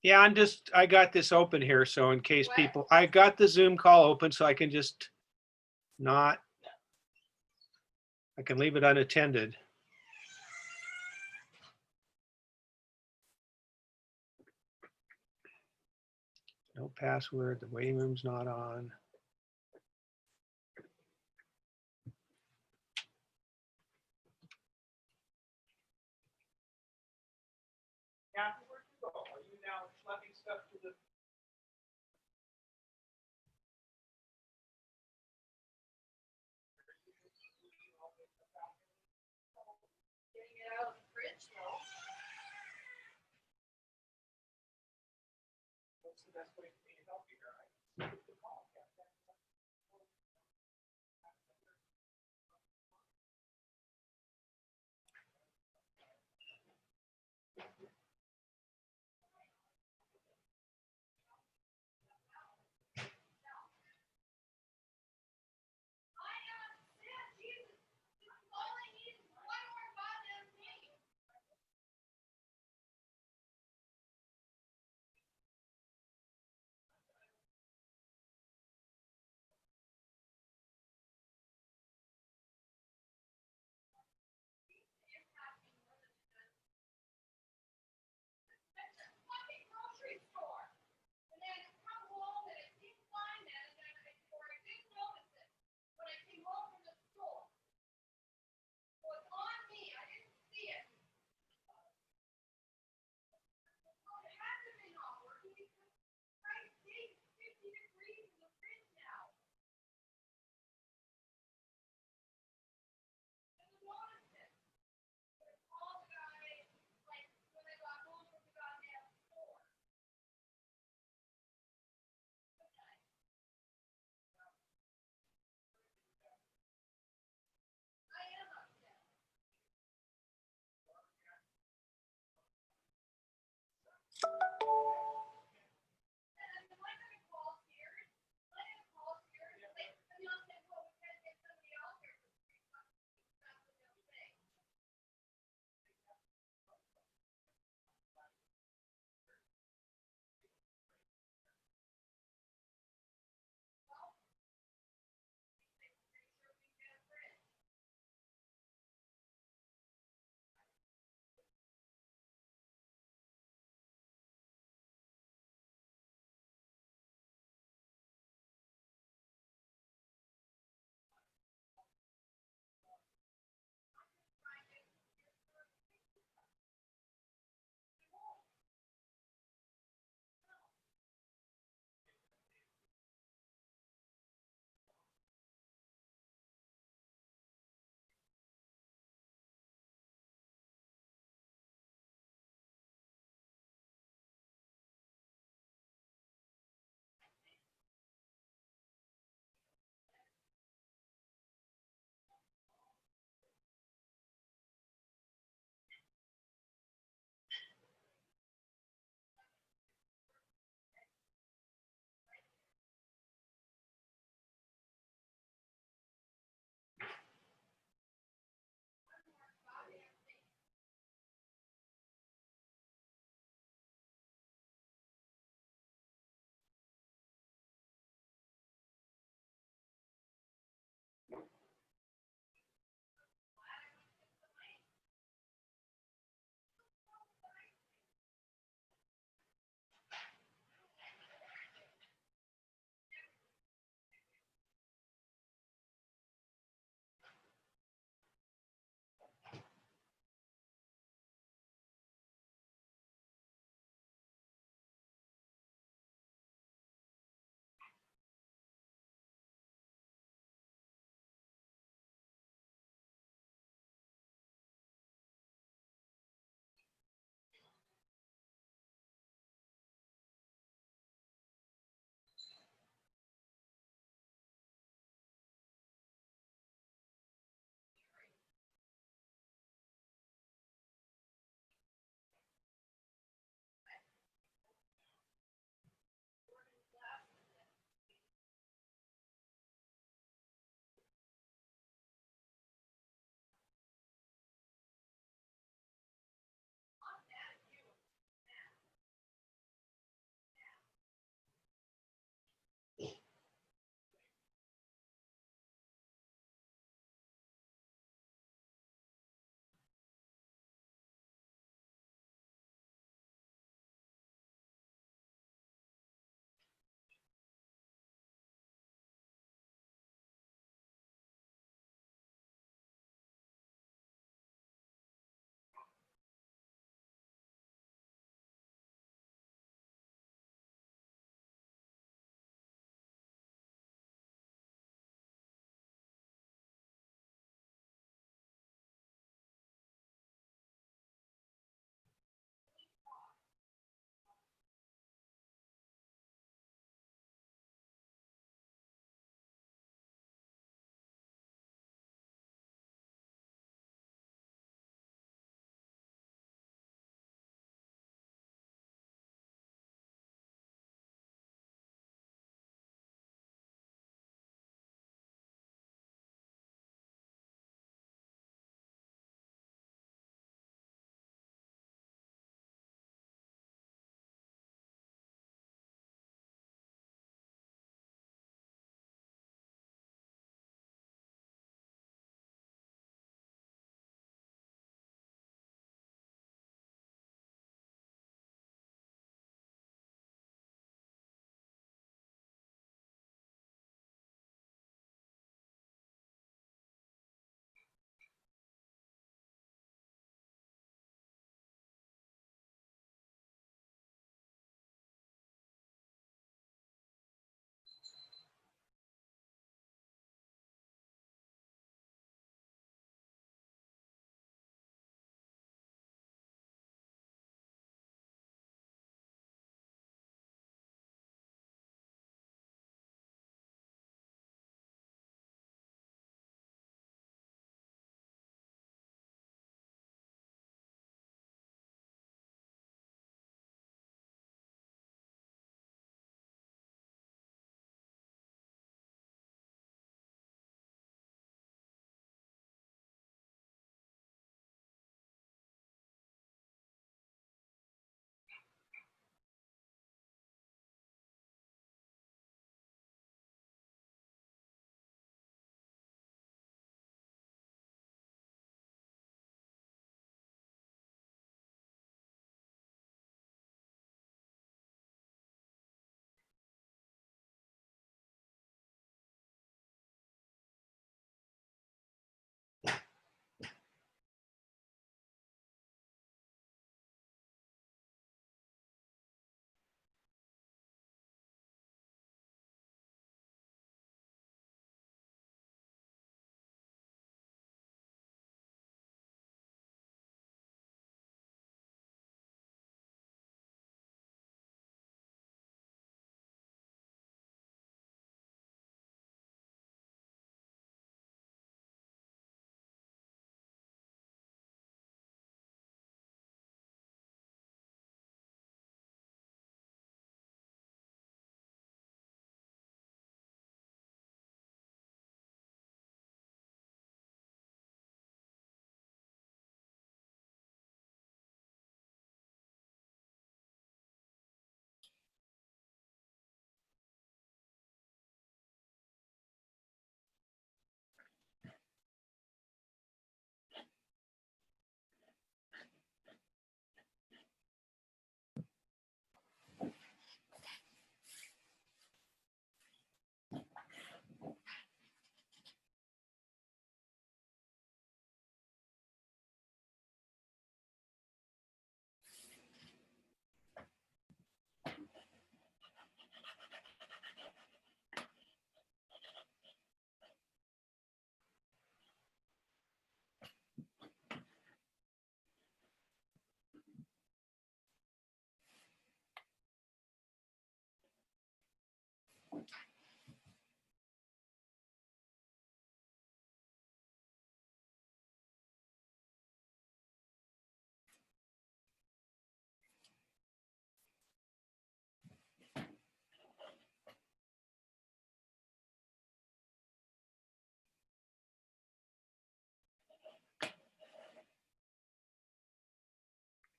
Yeah, I got this open here, so in case What? people, I got the Zoom call open so I can just not, I can leave it unattended. No password, the waiting room's not on. Kathy, where'd you go? Are you now schlepping stuff to the Getting it out of the fridge, though. What's the best way for me to help you here?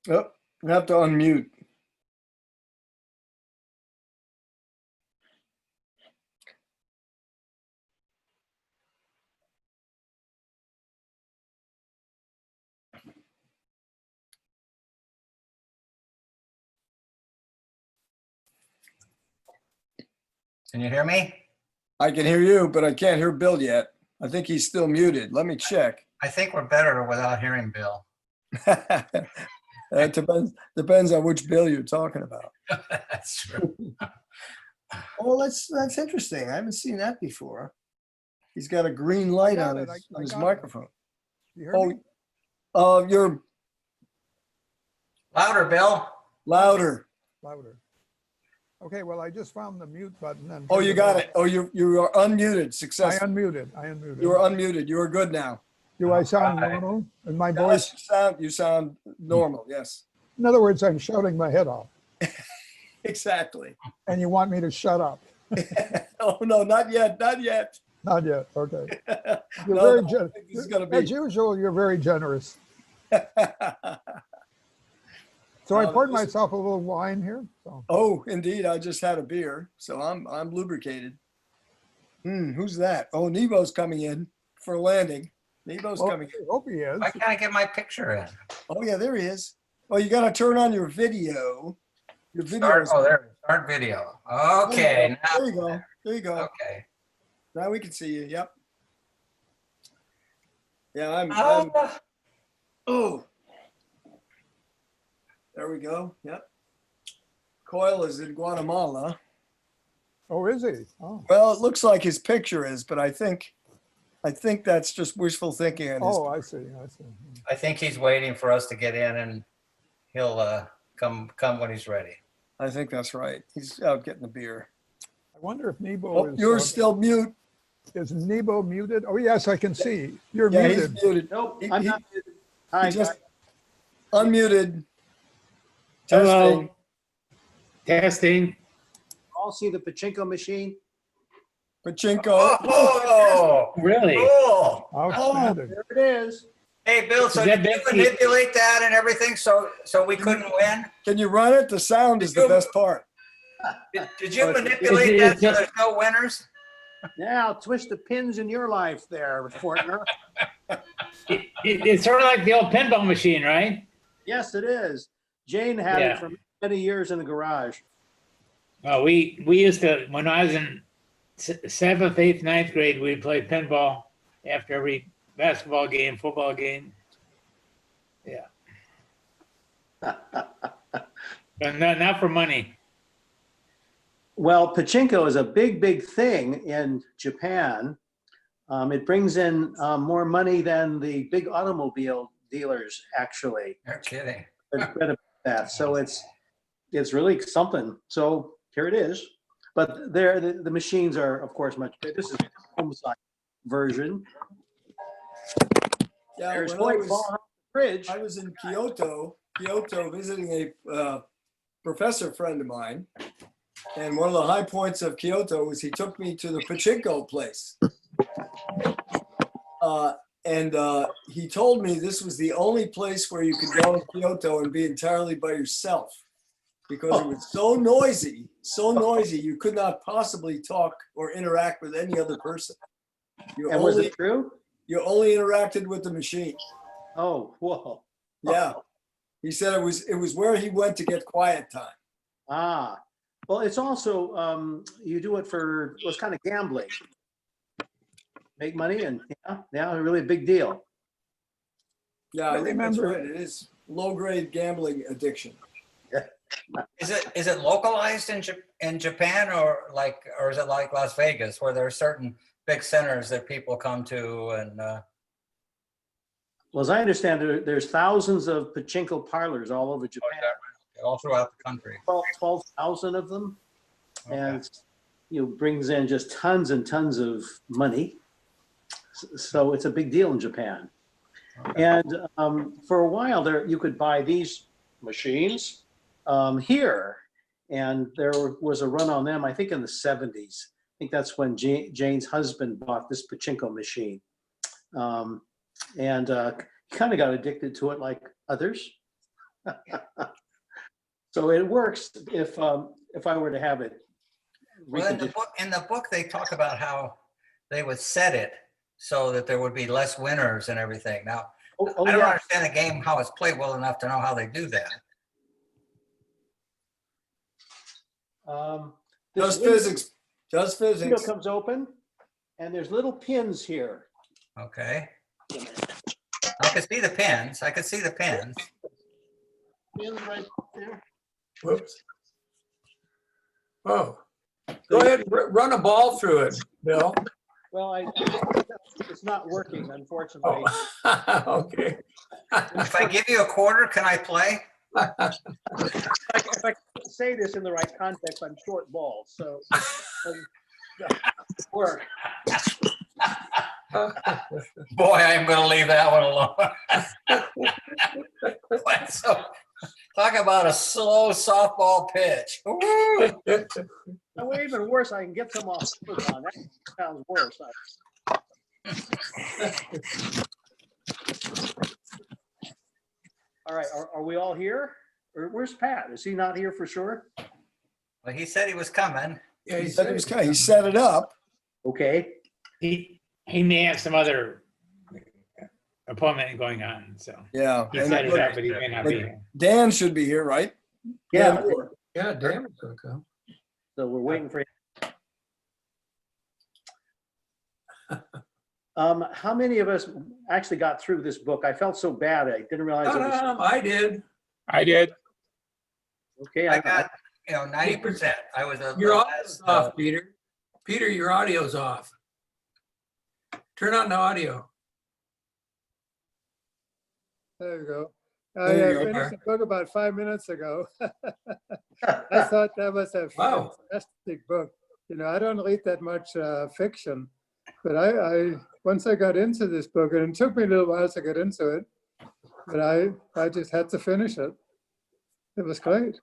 Yep, you have to unmute. Can you hear me? I can hear you, but I can't hear Bill yet. I think he's still muted. Let me check. I think we're better without hearing Bill. It depends on which Bill you're talking about. That's true. Oh, that's interesting. I haven't seen that before. He's got a green light got on it. his, I on his got it. microphone. You heard Oh, me? you're Louder, Bill. louder. Louder. Okay, well, I just found the mute button and. Oh, you got it. Oh, you are unmuted. I Success. unmuted. You are unmuted. You are good now. Do I sound Alright. normal in my Yes, voice? you sound normal. Yes, In other words, I'm shouting my head off exactly. and you want me to shut up. Oh no, not yet. Not yet. Not yet, okay. You're No, very no, I generous. think this is gonna As be. usual, you're very generous. So I No, poured this- myself a little wine here. So Oh, indeed. I just had a beer, so I'm lubricated. Who's that? Oh, Nevo's coming in for landing. Nevo's well, coming in. I hope he is. Why can't I get my picture in? Oh yeah, there he is. Oh, you got to turn on your video. Your video. Start, oh, there it is. Start video. Okay, There you now. go. There you go. Okay. Now we can see you. Yep. Yeah, I'm Oh, oh. There we go. Yep. Coyle is in Guatemala. Oh, is he? Oh, Well, it looks like his picture is, but I think that's just wishful thinking. On his oh, I see. I see. I think he's waiting for us to get in and he'll come when he's ready. I think that's right. He's out getting the beer. I wonder if Nebo Oh, is. you're still mute. Is Nebo muted? Oh, yes, I can see. You're Yeah, muted. he's muted. Nope, He- I'm he- not. Hi, He just guys. unmuted. Hello. Testing. Testing. All see the pachinko machine? Pachinko. Oh, Really? cool. Outstanding. There it is. Hey, Bill, so Is that did you big? manipulate that and everything so we couldn't win? Can you run it? The sound is the best part. Did you Oh, it's- manipulate it's- that so there's no winners? Now twist the pins in your life there, Fortner. It's sort of like the old pinball machine, right? Yes, it is. Jane had Yeah. it for many years in the garage. We used to, when I was in seventh, eighth, ninth grade, we'd play pinball after every basketball game, football game. Yeah. But not for money. Well, pachinko is a big, big thing in Japan. It brings in more money than the big automobile dealers, actually. You're kidding. I've read about that. So it's really something. So here it is. But there, the machines are, of course, much bigger. This is the home side version. Yeah, There's when White Ball Bridge. I was in Kyoto, visiting a professor friend of mine. And one of the high points of Kyoto was he took me to the pachinko place. He told me this was the only place where you could go in Kyoto and be entirely by yourself because it was so noisy, you could not possibly talk or interact with any other person. And was it true? You only interacted with the machine. Oh, whoa. Yeah. He said it was where he went to get quiet time. Ah, well, it's also, you do it for, well, it's kind of gambling. Make money and yeah, really a big deal. Yeah, I think that's Remember- right. It is low-grade gambling addiction. Is it localized in Japan or is it like Las Vegas where there are certain big centers that people come to and Well, as I understand, there's thousands of pachinko parlors all over Japan. all throughout the country? 12,000 of them. Okay. And, brings in just tons and tons of money. So it's a big deal in Japan. Okay. And for a while there, you could buy these machines here. And there was a run on them, I think in the 70s. I think that's when Jane's husband bought this pachinko machine. And he kind of got addicted to it like others. So it works if I were to have it. Well, in the book, they talk about how they would set it so that there would be less winners and everything. Now, I don't understand the game, how it's played well enough to know how they do that. Just physics. Just Window physics. comes open, and there's little pins here. Okay. I could see the pins. I could see the pins. Pins right there. Whoops. Oh, go ahead and run a ball through it, Bill. Well, it's not working, unfortunately. Oh. Okay. If I give you a quarter, can I play? If I say this in the right context, I'm short ball, so work. Boy, I'm going to leave that one alone. So, talk about a slow softball pitch. Woo! Well, even worse, I can get some off on. That sounds worse. All right, are we all here? Or where's Pat? Is he not here for sure? Well, he said he was coming. Yeah, He said it was kind. He set it up. Okay. He may have some other appointment going on, so. Yeah. He And set it look, up, but he may not be here. Dan should be here, right? Yeah, Dan Moore. Yeah, damn, it's gonna come. so we're waiting for how many of us actually got through this book? I felt so bad. I didn't realize it was. I did. I did. Okay, I got, 90%. I was a Your little audio's less, off, Peter. Peter, your audio's off. Turn on the audio. There you go. There you I go. finished the book about 5 minutes ago. I thought that was a Wow. fantastic book. You know, I don't read that much fiction, but I once I got into this book, and it took me a little while to get into it, but I just had to finish it. It was great.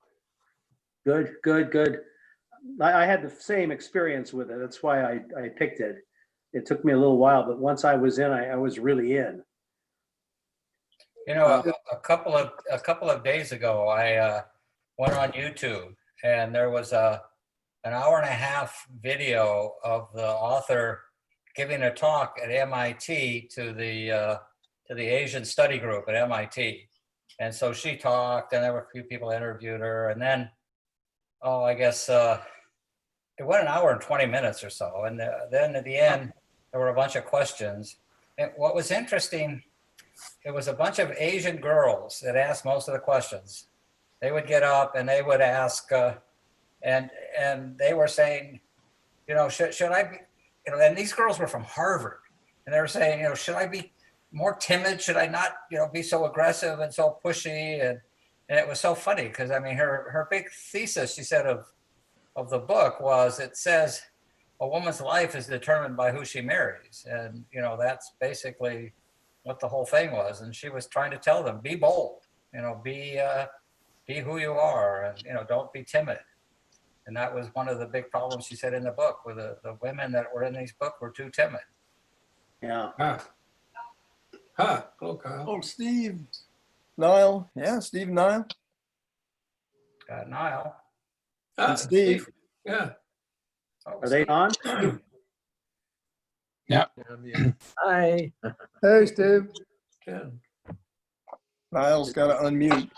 good, good, good. I had the same experience with it. That's why I picked it. It took me a little while, but once I was in, I was really in. You know, a couple of days ago, I went on YouTube, and there was an hour-and-a-half video of the author giving a talk at MIT to the Asian study group at MIT. And so she talked, and there were a few people interviewed her, and then, I guess it went an hour and 20 minutes or so. And then at the end, there were a bunch of questions. And what was interesting, it was a bunch of Asian girls that asked most of the questions. They would get up and they would ask, and they were saying, should I be, and these girls were from Harvard, and they were saying, should I be more timid? Should I not, be so aggressive and so pushy? And it was so funny because I mean, her big thesis, she said, of the book was, it says a woman's life is determined by who she marries, and that's basically what the whole thing was. And she was trying to tell them, be bold, be who you are, and don't be timid. And that was one of the big problems she said in the book, where the women that were in these books were too timid. Yeah. Hello, Kyle. Oh, Steve Nile. Yeah, Steve Nile. Niall. And Steve. Yeah. Are they on? Hi. Hey, Steve. Ken. Nile's got to unmute.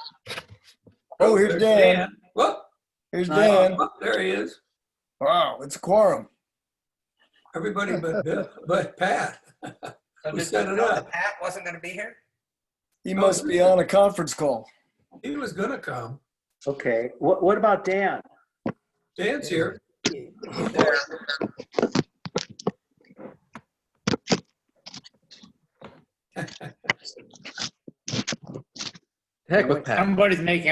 Oh, here's Dan. Whoop. Here's Niall. Dan. Whoop, there he is. Wow, it's a quorum. Everybody but Pat. So We did set you it know up. that Pat wasn't going to be here? He must be on a conference call. He was gonna come. Okay. What about Dan? Dan's here. Heck with Pat. Somebody's making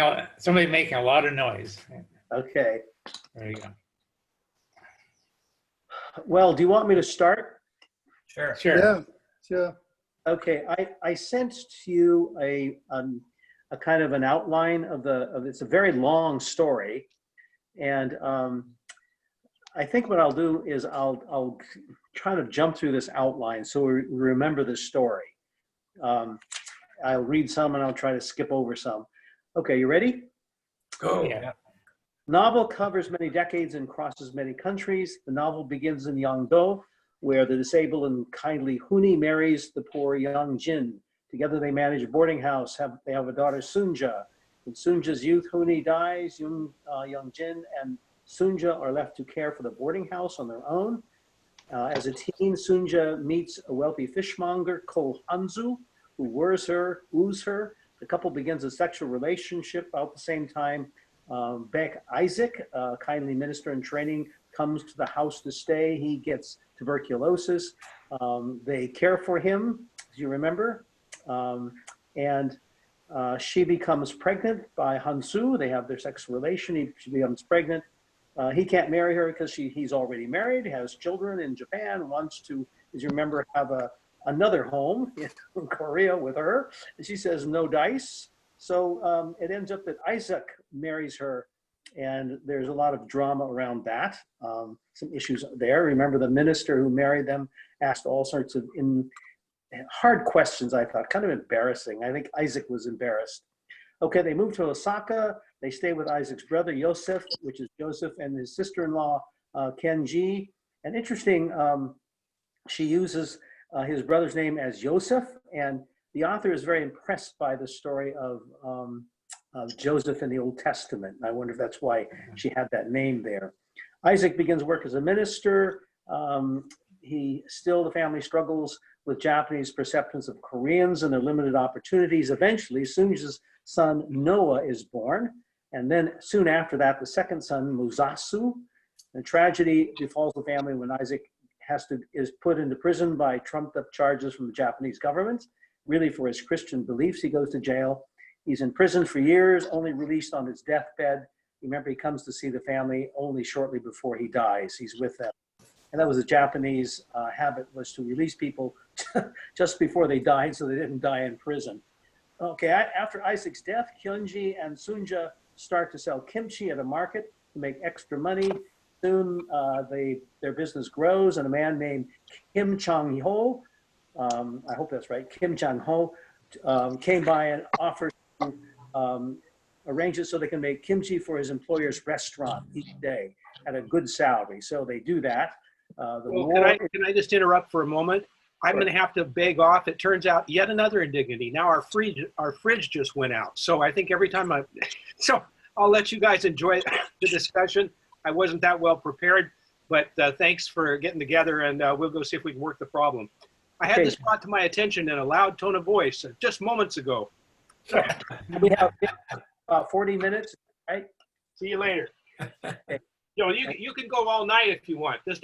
a lot of noise. Okay. There you go. Well, do you want me to start? Sure. Sure. Yeah, sure. Okay. I sent to you a kind of an outline of it's a very long story, and I think what I'll do is I'll try to jump through this outline so we remember the story. I'll read some and I'll try to skip over some. Okay, you ready? Go. Yeah. Novel covers many decades and crosses many countries. The novel begins in Yangdo, where the disabled and kindly Huni marries the poor young Jin. Together they manage a boarding house. They have a daughter, Sunja. In Sunja's youth, Huni dies. Young Jin and Sunja are left to care for the boarding house on their own. As a teen, Sunja meets a wealthy fishmonger, Ko Hanzu, who woos her. The couple begins a sexual relationship. About the same time, Beck Isaac, a kindly minister in training, comes to the house to stay. He gets tuberculosis. They care for him, as you remember. And she becomes pregnant by Hansu. They have their sexual relation. She becomes pregnant. He can't marry her because he's already married, has children in Japan, wants to, as you remember, have another home in Korea with her. And she says, no dice. So it ends up that Isaac marries her, and there's a lot of drama around that. Some issues there. Remember, the minister who married them asked all sorts of hard questions, I thought, kind of embarrassing. I think Isaac was embarrassed. Okay, they move to Osaka. They stay with Isaac's brother, Yosef, which is Joseph, and his sister-in-law, Kenji. And interesting, she uses his brother's name as Joseph, and the author is very impressed by the story of Joseph in the Old Testament. I wonder if that's why she had that name there. Isaac begins work as a minister. The family struggles with Japanese perceptions of Koreans and their limited opportunities. Eventually, Sunja's son Noah is born, and then soon after that, the second son, Musasu. The tragedy befalls the family when Isaac is put into prison by trumped up charges from the Japanese government, really for his Christian beliefs. He goes to jail. He's in prison for years, only released on his deathbed. Remember, he comes to see the family only shortly before he dies. He's with them. And that was a Japanese habit, was to release people just before they died so they didn't die in prison. Okay, after Isaac's death, Kyunji and Sunja start to sell kimchi at a market to make extra money. Soon their business grows, and a man named Kim Chang-ho, I hope that's right, Kim Chang-ho, came by and offered to arrange it so they can make kimchi for his employer's restaurant each day at a good salary. So they do that. Well, can I just interrupt for a moment? I'm going to have to beg off. It turns out yet another indignity. Now our fridge just went out. So I think every time so I'll let you guys enjoy the discussion. I wasn't that well prepared, but thanks for getting together, and we'll go see if we can work the problem. I had this brought to my attention in a loud tone of voice just moments ago. We have about 40 minutes, right? See you later. You know, you can go all night if you want. This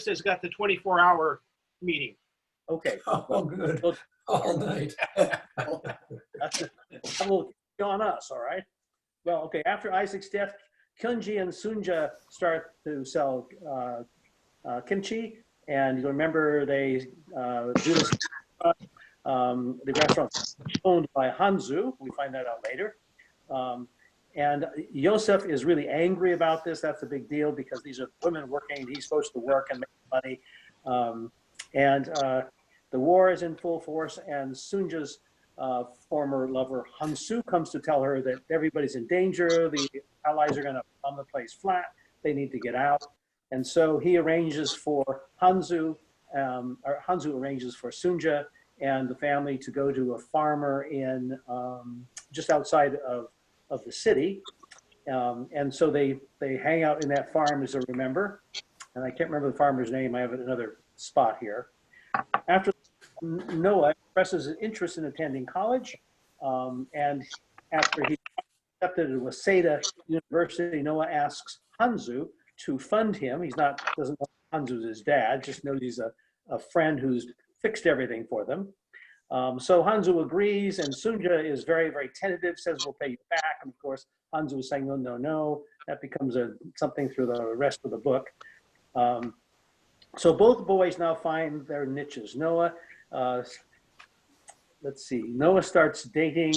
has got the 24-hour meeting. Okay. Oh, good. All night. That will be on us, all right? Well, okay, after Isaac's death, Kyunji and Sunja start to sell kimchi, and you remember they do this. The restaurant's owned by Hanzu. We find that out later. And Yosef is really angry about this. That's a big deal because these are women working. He's supposed to work and make money. The war is in full force, and Sunja's former lover, Hansu, comes to tell her that everybody's in danger. The allies are going to bomb the place flat. They need to get out. And so he arranges for Hansu arranges for Sunja and the family to go to a farmer in just outside of the city. And so they hang out in that farm, as I remember. And I can't remember the farmer's name. I have another spot here. After Noah expresses an interest in attending college, and after he accepted at Waseda University, Noah asks Hanzu to fund him. Doesn't know Hanzu's his dad, just knows he's a friend who's fixed everything for them. So Hanzu agrees, and Sunja is very, very tentative, says we'll pay you back. And of course, Hanzu is saying no, no, no. That becomes something through the rest of the book. So both boys now find their niches. Noah, Noah starts dating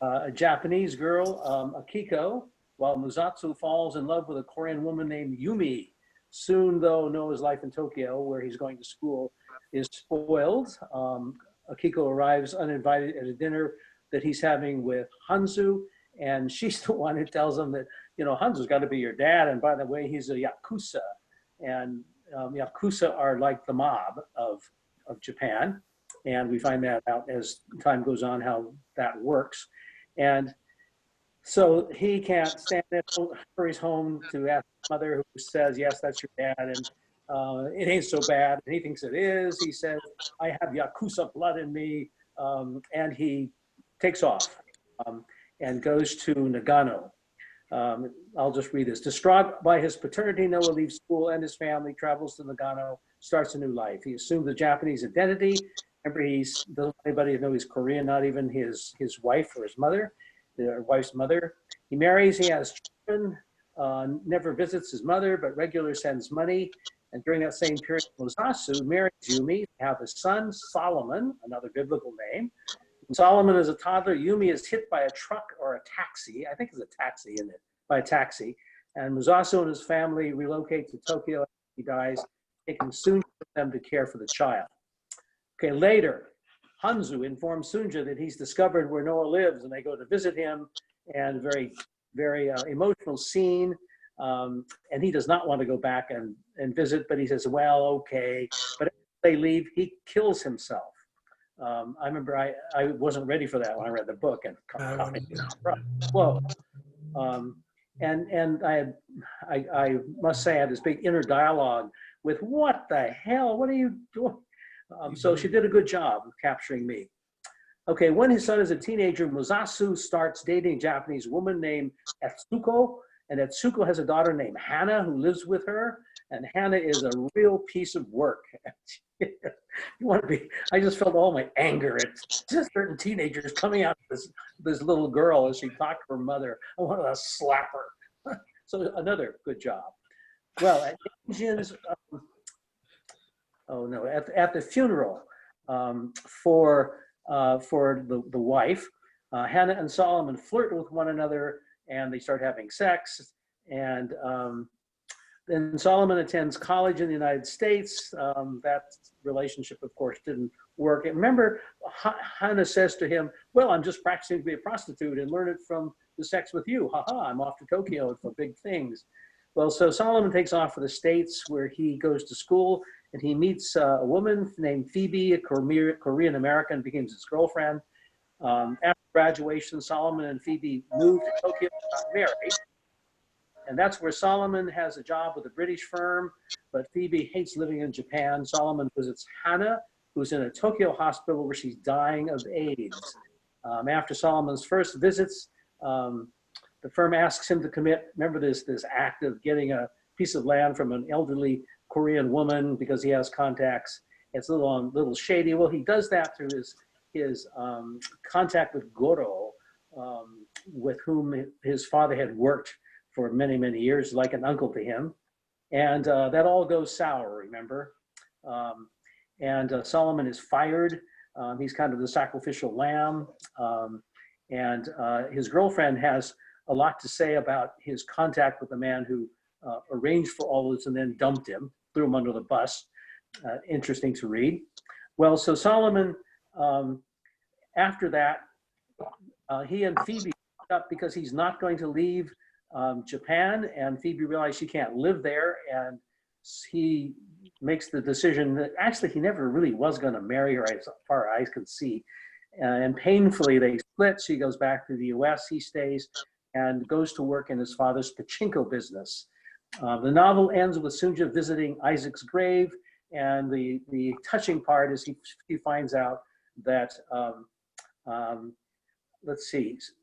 a Japanese girl, Akiko, while Musatsu falls in love with a Korean woman named Yumi. Soon, though, Noah's life in Tokyo, where he's going to school, is spoiled. Akiko arrives uninvited at a dinner that he's having with Hanzu, And she's the one who tells him that, you know, Hanzo's got to be your dad. And by the way, he's a Yakuza. And Yakuza are like the mob of Japan. And we find that out as time goes on, how that works. And so he can't stand it, hurries home to ask his mother, who says, yes, that's your dad. And it ain't so bad. And he thinks it is. He says, I have Yakuza blood in me. And he takes off and goes to Nagano. I'll just read this. Distraught by his paternity, Noah leaves school and his family, travels to Nagano, starts a new life. He assumes a Japanese identity. Remember, he doesn't want anybody to know he's Korean, not even his wife or his mother, their wife's mother. He marries, he has children, never visits his mother, but regularly sends money. And during that same period, Musasu marries Yumi, have a son, Solomon, another biblical name. When Solomon is a toddler, Yumi is hit by a truck or a taxi, I think it's a taxi, isn't it? By a taxi. And Musasu and his family relocate to Tokyo after he dies, taking Sunja with them to care for the child. Okay, later, Hanzu informs Sunja that he's discovered where Noah lives, and they go to visit him, and very, very emotional scene. And he does not want to go back and visit, but he says, well, okay. But as they leave, he kills himself. I remember I wasn't ready for that when I read the book. And whoa. And I must say I had this big inner dialogue with, what the hell, what are you doing? So she did a good job of capturing me. Okay, when his son is a teenager, Musasu starts dating a Japanese woman named Etsuko. And Etsuko has a daughter named Hana who lives with her. And Hana is a real piece of work. You want to be, I just felt all my anger at just certain teenagers coming out of this little girl as she talked to her mother. I wanted to slap her. So another good job. Well, at Asians, at the funeral for the wife, Hannah and Solomon flirt with one another and they start having sex. And then Solomon attends college in the United States. That relationship, of course, didn't work. And remember, Hannah says to him, well, I'm just practicing to be a prostitute and learn it from the sex with you. I'm off to Tokyo for big things. Well, so Solomon takes off for the States where he goes to school and he meets a woman named Phoebe, a Korean American, becomes his girlfriend. After graduation, Solomon and Phoebe moved to Tokyo and got married. And that's where Solomon has a job with a British firm, but Phoebe hates living in Japan. Solomon visits Hannah, who's in a Tokyo hospital where she's dying of AIDS. After Solomon's first visits, the firm asks him to commit, remember this act of getting a piece of land from an elderly Korean woman because he has contacts. It's a little shady. Well, he does that through his contact with Goro, with whom his father had worked for many, many years, like an uncle to him. And that all goes sour, remember? Solomon is fired. He's kind of the sacrificial lamb. His girlfriend has a lot to say about his contact with the man who arranged for all this and then dumped him, threw him under the bus. Interesting to read. Well, so Solomon, after that, he and Phoebe up because he's not going to leave Japan, and Phoebe realized she can't live there, and he makes the decision that actually he never really was going to marry her as far as I can see. And painfully they split. She goes back to the US, he stays and goes to work in his father's pachinko business. The novel ends with Sunja visiting Isaac's grave, and the touching part is he finds out that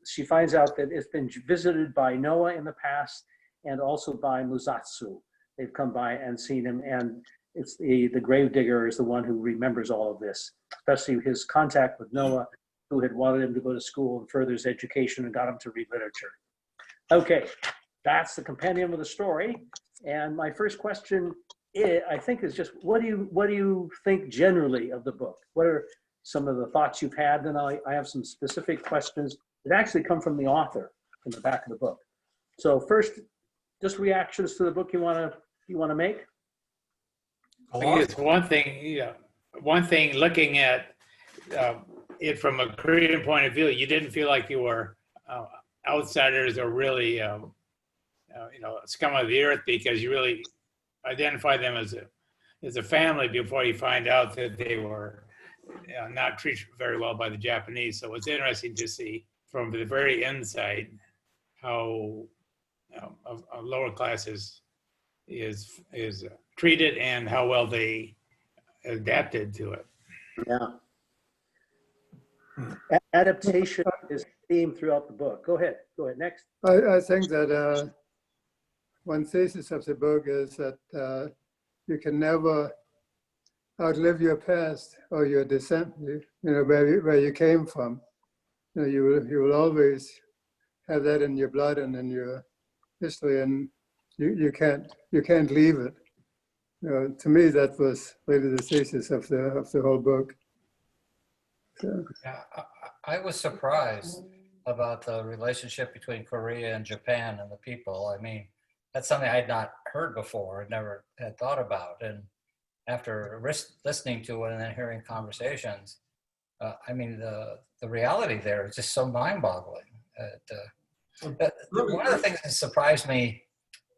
she finds out that it's been visited by Noah in the past and also by Musasu. They've come by and seen him, and it's the grave digger is the one who remembers all of this, especially his contact with Noah, who had wanted him to go to school and further his education and got him to read literature. Okay, that's the compendium of the story. And my first question, I think, is just what do you think generally of the book? What are some of the thoughts you've had? Then I have some specific questions that actually come from the author in the back of the book. So first, just reactions to the book you want to make. I think it's one thing looking at it from a Korean point of view, you didn't feel like you were outsiders are really, scum of the earth, because you really identify them as a family before you find out that they were not treated very well by the Japanese. So it's interesting to see from the very inside how a lower class is treated and how well they adapted to it. Yeah. Adaptation is a theme throughout the book. Go ahead. Next. I think that one thesis of the book is that you can never outlive your past or your descent, where you came from. You will always have that in your blood and in your history, and you can't leave it. To me, that was really the thesis of the whole book. So. Yeah, I was surprised about the relationship between Korea and Japan and the people. I mean, that's something I had not heard before, never had thought about. And after listening to it and then hearing conversations, I mean, the reality there is just so mind-boggling. One of the things that surprised me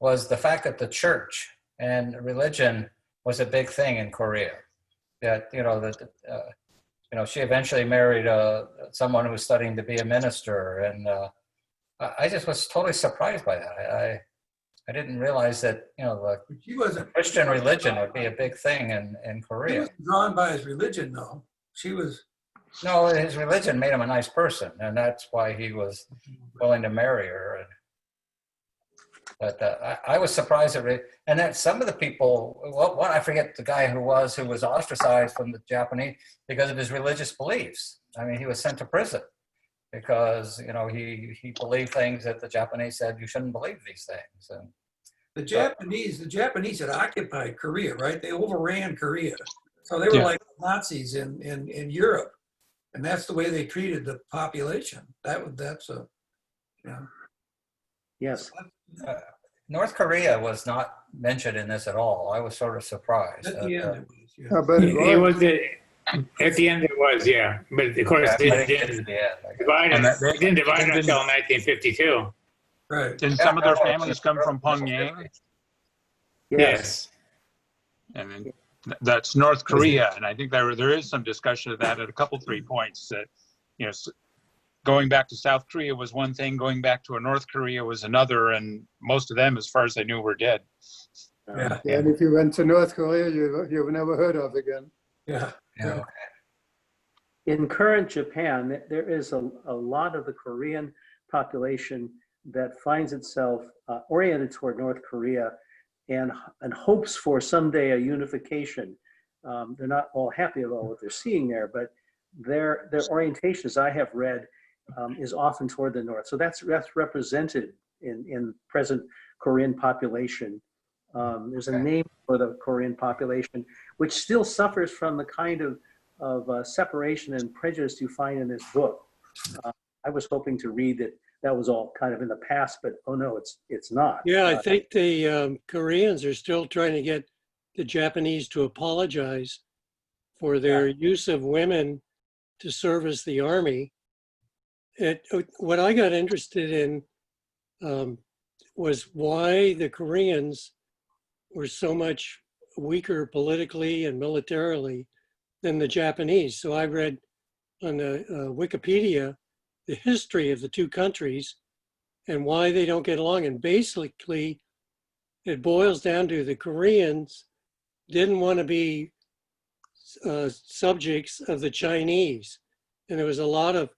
was the fact that the church and religion was a big thing in Korea. That, she eventually married someone who was studying to be a minister, and I just was totally surprised by that. I didn't realize that the Christian religion would be a big thing in Korea. He wasn't drawn by his religion, though. No, his religion made him a nice person, and that's why he was willing to marry her. But I was surprised and then some of the people, I forget the guy who was ostracized from the Japanese because of his religious beliefs. I mean, he was sent to prison because he believed things that the Japanese said you shouldn't believe these things. And the Japanese had occupied Korea, right? They overran Korea, so they were like Nazis in Europe, and that's the way they treated the population. Yes. North Korea was not mentioned in this at all. I was sort of surprised. At the end, it was. It was at the end. It was, yeah, but of course it didn't divide until 1952. Right. Didn't some of their families come from Pyongyang? Yes. And then that's North Korea, and I think there is some discussion of that at a couple 3 points. That going back to South Korea was one thing, going back to North Korea was another, and most of them, as far as I knew, were dead. Yeah. And if you went to North Korea, you were never heard of again. Yeah. Yeah. In current Japan, there is a lot of the Korean population that finds itself oriented toward North Korea and hopes for someday a unification. They're not all happy about what they're seeing there, but their orientation, as I have read, is often toward the north. So that's represented in present Korean population. There's a name for the Korean population, which still suffers from the kind of separation and prejudice you find in this book. I was hoping to read that was all kind of in the past, but oh no, it's not. Yeah, I think the Koreans are still trying to get the Japanese to apologize for their use of women to service the army. What I got interested in was why the Koreans were so much weaker politically and militarily than the Japanese. So I read on the Wikipedia the history of the two countries and why they don't get along. And basically, it boils down to the Koreans didn't want to be subjects of the Chinese. And there was a lot of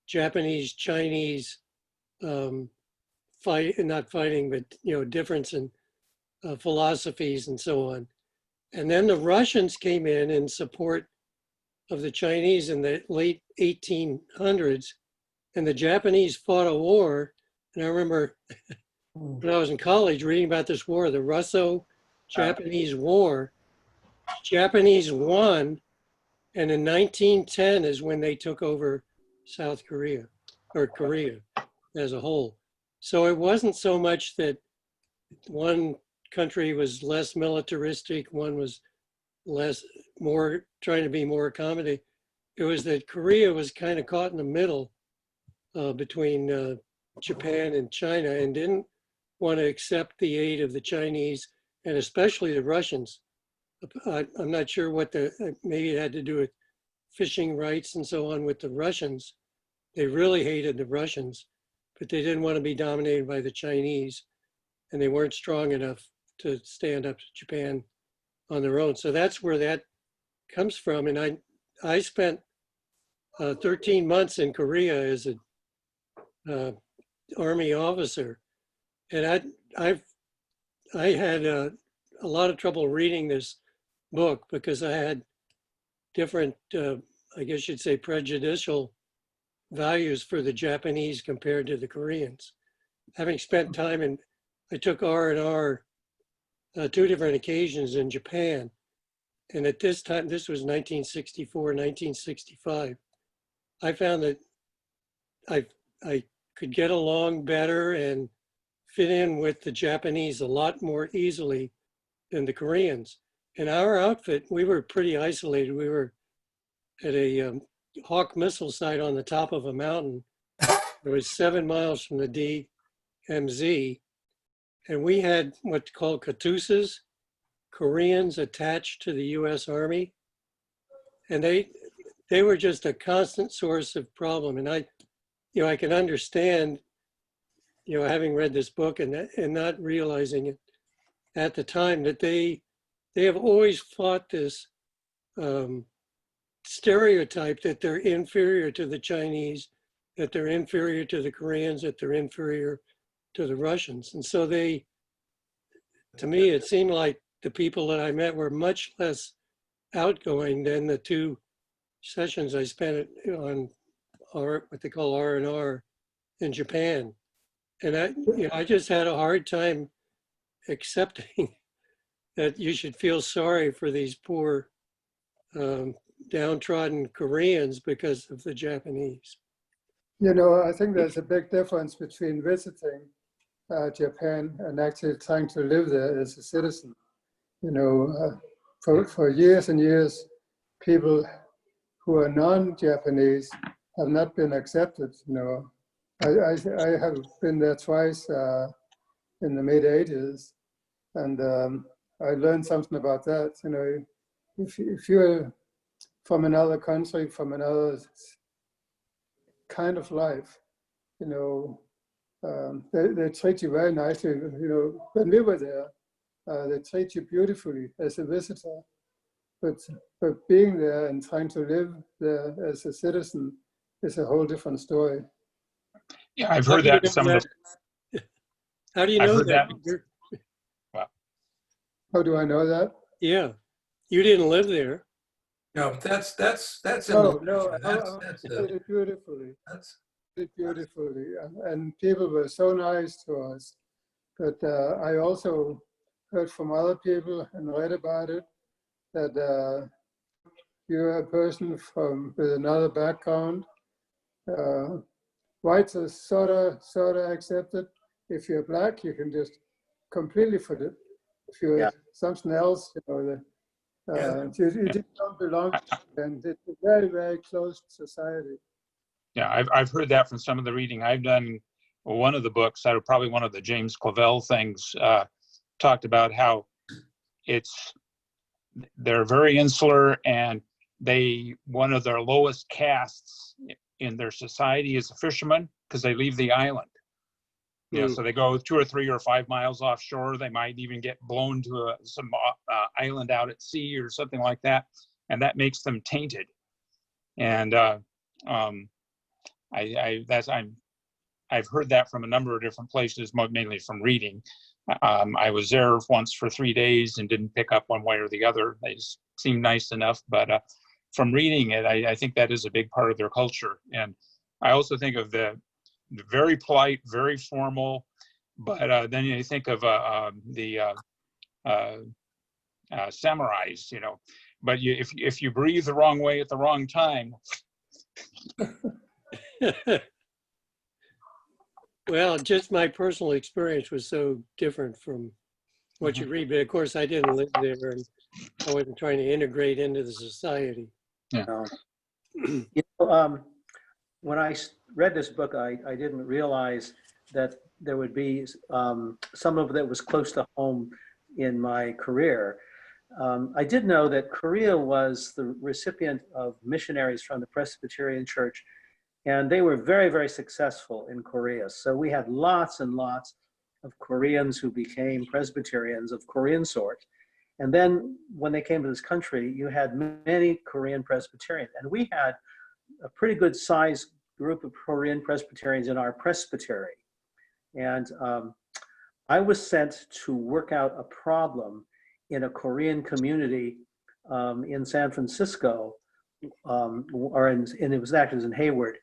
Japanese-Chinese difference in philosophies and so on. And then the Russians came in support of the Chinese in the late 1800s, and the Japanese fought a war. And I remember when I was in college reading about this war, the Russo-Japanese War. Japanese won, and in 1910 is when they took over South Korea, or Korea as a whole. So it wasn't so much that one country was less militaristic, one was more trying to be more accommodating. It was that Korea was kind of caught in the middle between Japan and China and didn't want to accept the aid of the Chinese and especially the Russians. I'm not sure what maybe it had to do with fishing rights and so on with the Russians. They really hated the Russians, but they didn't want to be dominated by the Chinese, and they weren't strong enough to stand up to Japan on their own. So that's where that comes from. And I spent 13 months in Korea as a Army officer, and I had a lot of trouble reading this book because I had different, I guess you'd say, prejudicial values for the Japanese compared to the Koreans. Having spent time in, I took R&R 2 different occasions in Japan. And at this time, this was 1964, 1965, I found that I could get along better and fit in with the Japanese a lot more easily than the Koreans. In our outfit, we were pretty isolated. We were at a Hawk missile site on the top of a mountain. It was 7 miles from the DMZ. And we had what's called Katusas, Koreans attached to the US Army. And they were just a constant source of problem. And I can understand, having read this book and not realizing it at the time that they have always fought this stereotype that they're inferior to the Chinese, that they're inferior to the Koreans, that they're inferior to the Russians. And so to me, it seemed like the people that I met were much less outgoing than the 2 sessions I spent on what they call R&R in Japan. And I just had a hard time accepting that you should feel sorry for these poor downtrodden Koreans because of the Japanese. I think there's a big difference between visiting Japan and actually trying to live there as a citizen. For years and years, people who are non-Japanese have not been accepted. I have been there twice in the mid-'80s, and I learned something about that. If you're from another country, from another kind of life, they treat you very nicely. When we were there, they treat you beautifully as a visitor. But being there and trying to live there as a citizen is a whole different story. Yeah, I've heard that. How do you know that? Wow. How do I know that? Yeah, you didn't live there. No, but that's No, that's it beautifully. that's It beautifully, and people were so nice to us. But I also heard from other people and read about it that you're a person with another background. Whites are sort of accepted. If you're black, you can just completely forget. If you're something else, you just don't belong. And it's a very, very closed society. Yeah, I've heard that from some of the reading I've done. One of the books, probably one of the James Clavell things, talked about how they're very insular, and one of their lowest castes in their society is a fisherman because they leave the island. So they go 2 or 3 or 5 miles offshore. They might even get blown to some island out at sea or something like that, and that makes them tainted. And I've heard that from a number of different places, mainly from reading. I was there once for 3 days and didn't pick up one way or the other. They just seemed nice enough, but from reading it, I think that is a big part of their culture. And I also think of the very polite, very formal, but then you think of the samurais, But if you breathe the wrong way at the wrong time. Well, just my personal experience was so different from what you read, but of course I didn't live there and I wasn't trying to integrate into the society. Yeah. When I read this book, I didn't realize that there would be some of that was close to home in my career. I did know that Korea was the recipient of missionaries from the Presbyterian Church, and they were very, very successful in Korea. So we had lots and lots of Koreans who became Presbyterians of Korean sort. And then when they came to this country, you had many Korean Presbyterians, and we had a pretty good sized group of Korean Presbyterians in our presbytery. And I was sent to work out a problem in a Korean community in San Francisco, and it was actually in Hayward,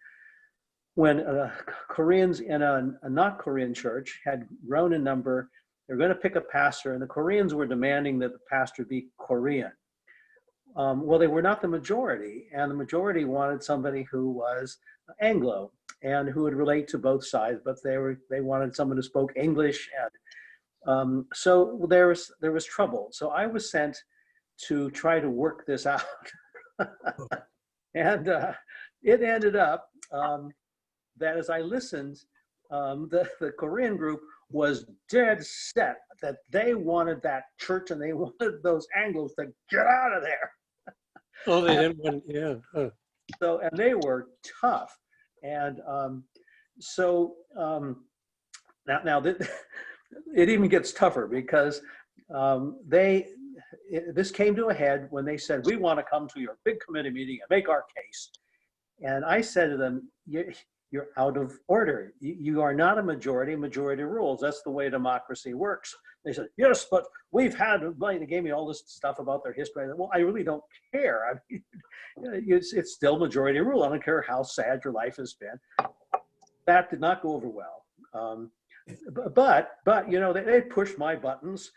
when Koreans in a not Korean church had grown in number. They're going to pick a pastor, and the Koreans were demanding that the pastor be Korean. Well, they were not the majority, and the majority wanted somebody who was Anglo and who would relate to both sides, but they wanted someone who spoke English, and so there was trouble. So I was sent to try to work this out, and it ended up that as I listened, the Korean group was dead set that they wanted that church and they wanted those Anglos to get out of there. Oh, they didn't want, yeah. Huh. So, and they were tough. And now it even gets tougher because this came to a head when they said, we want to come to your big committee meeting and make our case. And I said to them, you're out of order. You are not a majority. Majority rules. That's the way democracy works. They said, yes, but they gave me all this stuff about their history. I said, well, I really don't care. I mean, it's still majority rule. I don't care how sad your life has been. That did not go over well. But you know, they pushed my buttons.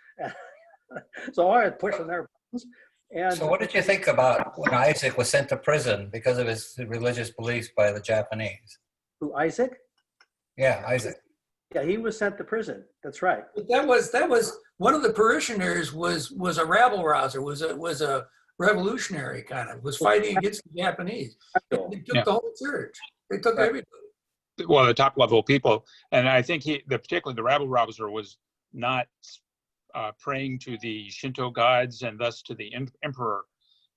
So I was pushing their buttons. And so what did you think about when Isaac was sent to prison because of his religious beliefs by the Japanese? Who, Isaac? Yeah, Isaac. Yeah, he was sent to prison. That's right. But that was one of the parishioners was a rabble rouser, was a revolutionary kind of, was fighting against the Japanese. They took the whole church. They took everything. Well, the top level people, and I think particularly the rabble rouser was not praying to the Shinto gods and thus to the emperor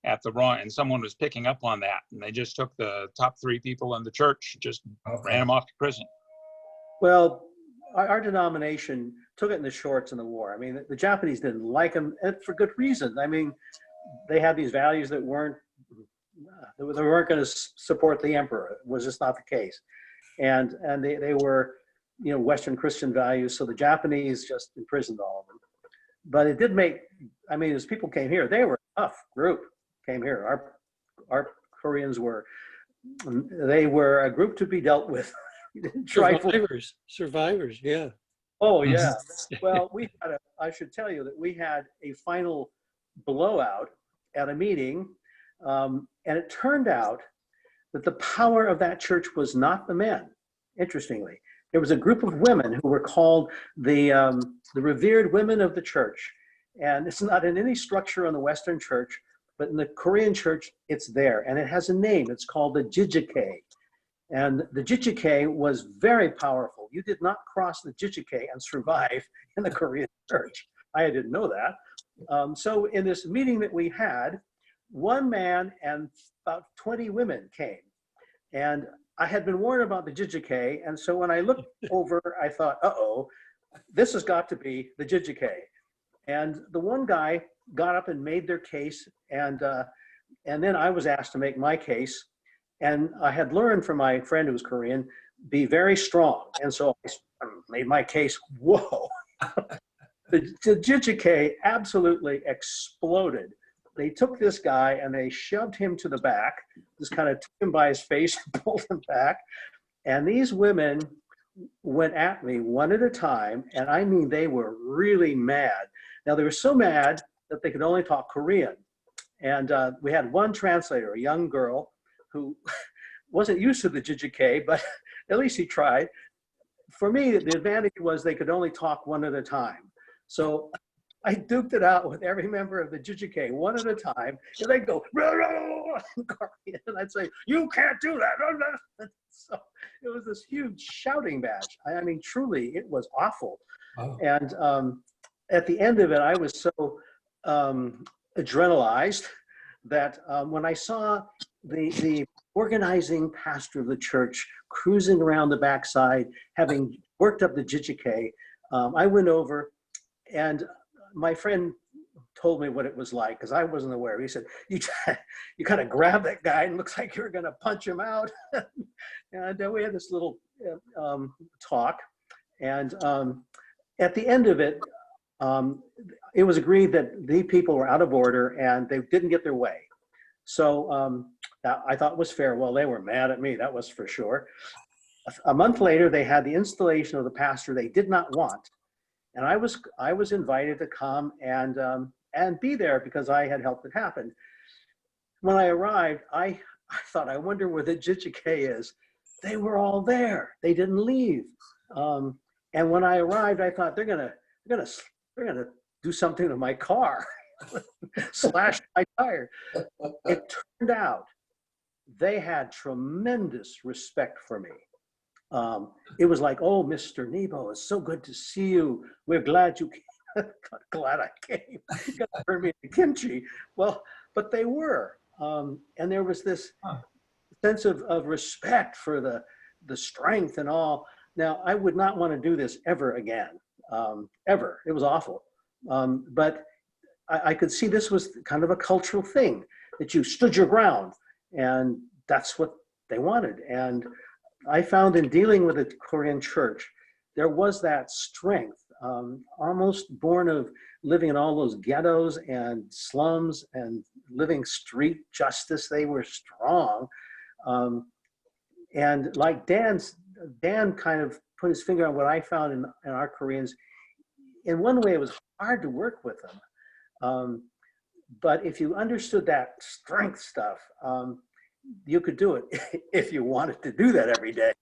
at the wrong, and someone was picking up on that, and they just took the top 3 people in the church, just ran them off to prison. Well, our denomination took it in the shorts in the war. I mean, the Japanese didn't like them, and for good reason. I mean, they had these values that weren't going to support the emperor. It was just not the case. And they were, you know, Western Christian values. So the Japanese just imprisoned all of them. But it did make, I mean, as people came here, they were a tough group, came here. Our Koreans were a group to be dealt with. Survivors, yeah. Oh, yeah. Well, I should tell you that we had a final blowout at a meeting, and it turned out that the power of that church was not the men, interestingly. There was a group of women who were called the revered women of the church. And it's not in any structure in the Western church, but in the Korean church, it's there. And it has a name. It's called the Jijike. And the Jijike was very powerful. You did not cross the Jijike and survive in the Korean church. I didn't know that. So in this meeting that we had, one man and about 20 women came. And I had been warned about the Jijike. And so when I looked over, I thought, uh-oh, this has got to be the Jijike. And the one guy got up and made their case. And then I was asked to make my case. And I had learned from my friend who was Korean, be very strong. And so I made my case. Whoa. The Jijike absolutely exploded. They took this guy and they shoved him to the back, just kind of took him by his face and pulled him back. And these women went at me one at a time. And I mean, they were really mad. Now, they were so mad that they could only talk Korean. And we had one translator, a young girl, who wasn't used to the Jijike, but at least he tried. For me, the advantage was they could only talk one at a time. So I duked it out with every member of the Jijike one at a time, and they'd go, and I'd say, you can't do that. So it was this huge shouting match. I mean, truly, it was awful. Wow. And at the end of it, I was so adrenalized that when I saw the organizing pastor of the church cruising around the backside, having worked up the JJK, I went over, and my friend told me what it was like, because I wasn't aware. He said, you kind of grab that guy and it looks like you're going to punch him out. And we had this little talk. And at the end of it, it was agreed that the people were out of order and they didn't get their way. So that I thought was fair. Well, they were mad at me, that was for sure. A month later, they had the installation of the pastor they did not want. And I was invited to come and be there because I had helped it happen. When I arrived, I thought, I wonder where the JJK is. They were all there. They didn't leave. And when I arrived, I thought they're gonna do something to my car, slash my tire. It turned out they had tremendous respect for me. It was like, oh, Mr. Nebo, it's so good to see you. We're glad you came. Glad I came. You got to turn me into kimchi. Well, but they were. And there was this sense of respect for the strength and all. Now, I would not want to do this ever again, ever. It was awful. But I could see this was kind of a cultural thing, that you stood your ground, and that's what they wanted. And I found in dealing with the Korean church, there was that strength, almost born of living in all those ghettos and slums and living street justice. They were strong. And like Dan kind of put his finger on what I found in our Koreans. In one way, it was hard to work with them. But if you understood that strength stuff, you could do it if you wanted to do that every day.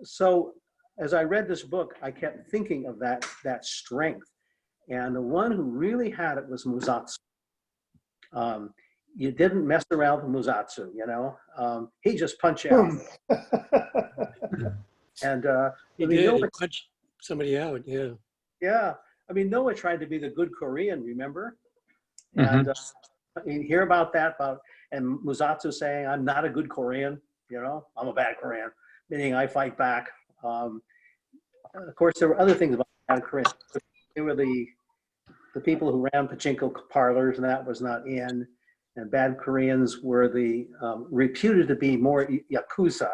So as I read this book, I kept thinking of that strength. And the one who really had it was Musatsu. You didn't mess around with Musatsu, you know? He just punched out. And He did. He punched somebody out, yeah. Yeah. I mean, Noah tried to be the good Korean, remember? And you hear about that, and Musatsu saying, I'm not a good Korean, you know, I'm a bad Korean, meaning I fight back. Of course, there were other things about bad Korean. They were the people who ran pachinko parlors, and that was not in. And bad Koreans were the reputed to be more Yakuza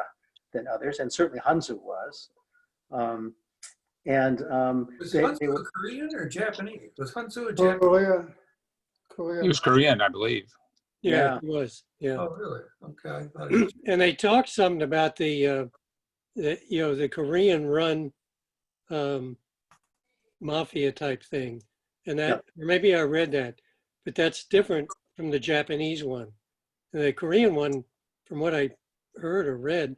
than others, and certainly Hanzu was. Was Hansu a Korean or Japanese? Was Hansu a Japanese? He was Korean, I believe. Yeah, he was. Yeah. Oh, really? Okay. And they talked something about the Korean-run mafia type thing, and that or maybe I read that, but that's different from the Japanese one. And the Korean one, from what I heard or read,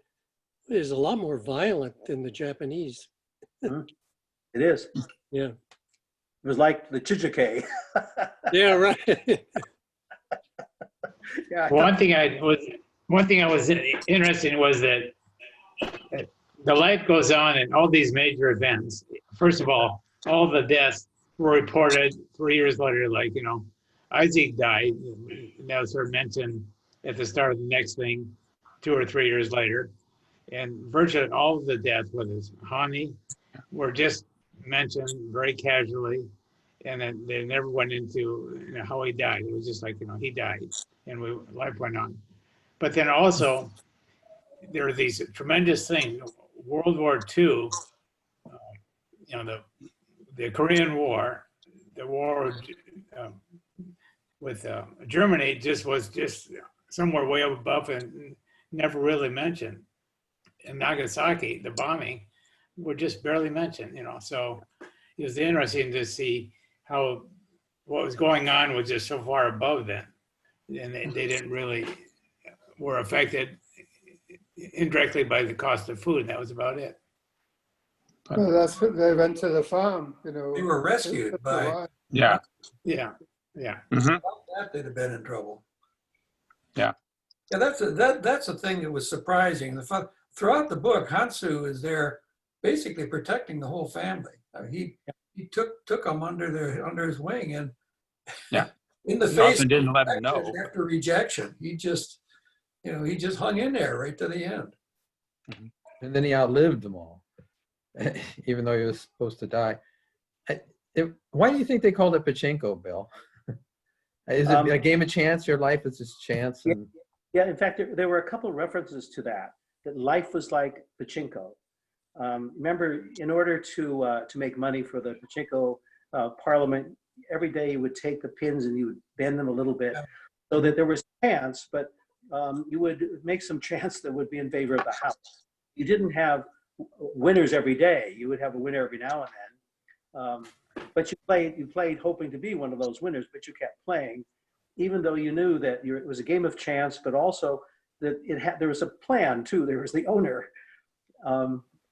is a lot more violent than the Japanese. It is. Yeah. It was like the JJK. Yeah, right. Yeah. One thing I was interested in was that the life goes on in all these major events. First of all the deaths were reported 3 years later, like, you know, Isaac died, and that was sort of mentioned at the start of the next thing 2 or 3 years later. And virtually all of the deaths, whether it's Hani, were just mentioned very casually, and then they never went into, you know, how he died. It was just like, you know, he died, and life went on. But then also, there were these tremendous things. World War II, you know, the Korean War, the war with Germany was just somewhere way up above and never really mentioned. In Nagasaki, the bombing were just barely mentioned, you know. So it was interesting to see how what was going on was just so far above them, and they didn't really were affected indirectly by the cost of food. That was about it. Well, that's what they went to the farm, you know. They were rescued by. Yeah. That they'd have been in trouble. Yeah. Yeah, that's a thing that was surprising. Throughout the book, Hansu is there basically protecting the whole family. I mean, he took them under his wing, and Yeah. in the He face often didn't let them know. after rejection, he just hung in there right to the end. And then he outlived them all, even though he was supposed to die. Why do you think they called it pachinko, Bill? Is it a game of chance? Your life is just chance? And... Yeah, in fact, there were a couple of references to that life was like pachinko. Remember, in order to make money for the pachinko parliament, every day you would take the pins and you would bend them a little bit so that there was chance, but you would make some chance that would be in favor of the house. You didn't have winners every day. You would have a winner every now and then. But you played hoping to be one of those winners, but you kept playing, even though you knew that it was a game of chance, but also that there was a plan too. There was the owner.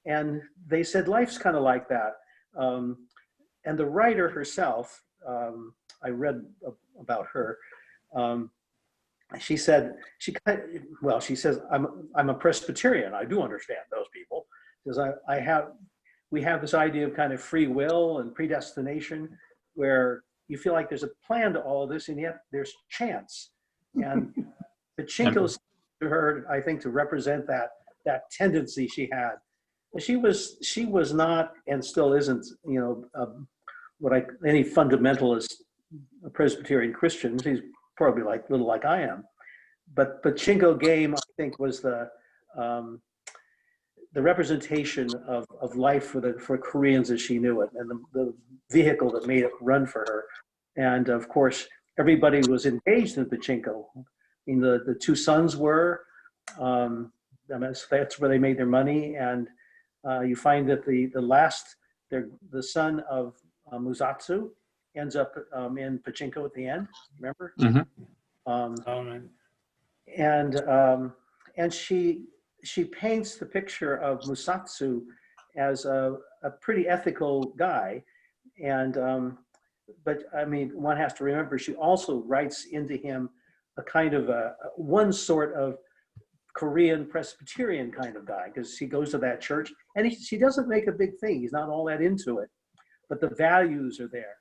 And they said life's kind of like that. And the writer herself, I read about her. She said she says I'm a Presbyterian. I do understand those people because we have this idea of kind of free will and predestination, where you feel like there's a plan to all of this, and yet there's chance. And pachinko to her, I think, to represent that tendency she had. She was not, and still isn't, any fundamentalist Presbyterian Christian. She's probably little like I am. But pachinko game, I think, was the representation of life for Koreans as she knew it, and the vehicle that made it run for her. And of course, everybody was engaged in pachinko. I mean, the two sons were. That's where they made their money. And you find that the son of Musatsu ends up in pachinko at the end. Remember? Mm-hmm. And she paints the picture of Musatsu as a pretty ethical guy, but I mean, one has to remember she also writes into him a kind of one sort of Korean Presbyterian kind of guy, because he goes to that church and she doesn't make a big thing. He's not all that into it, but the values are there.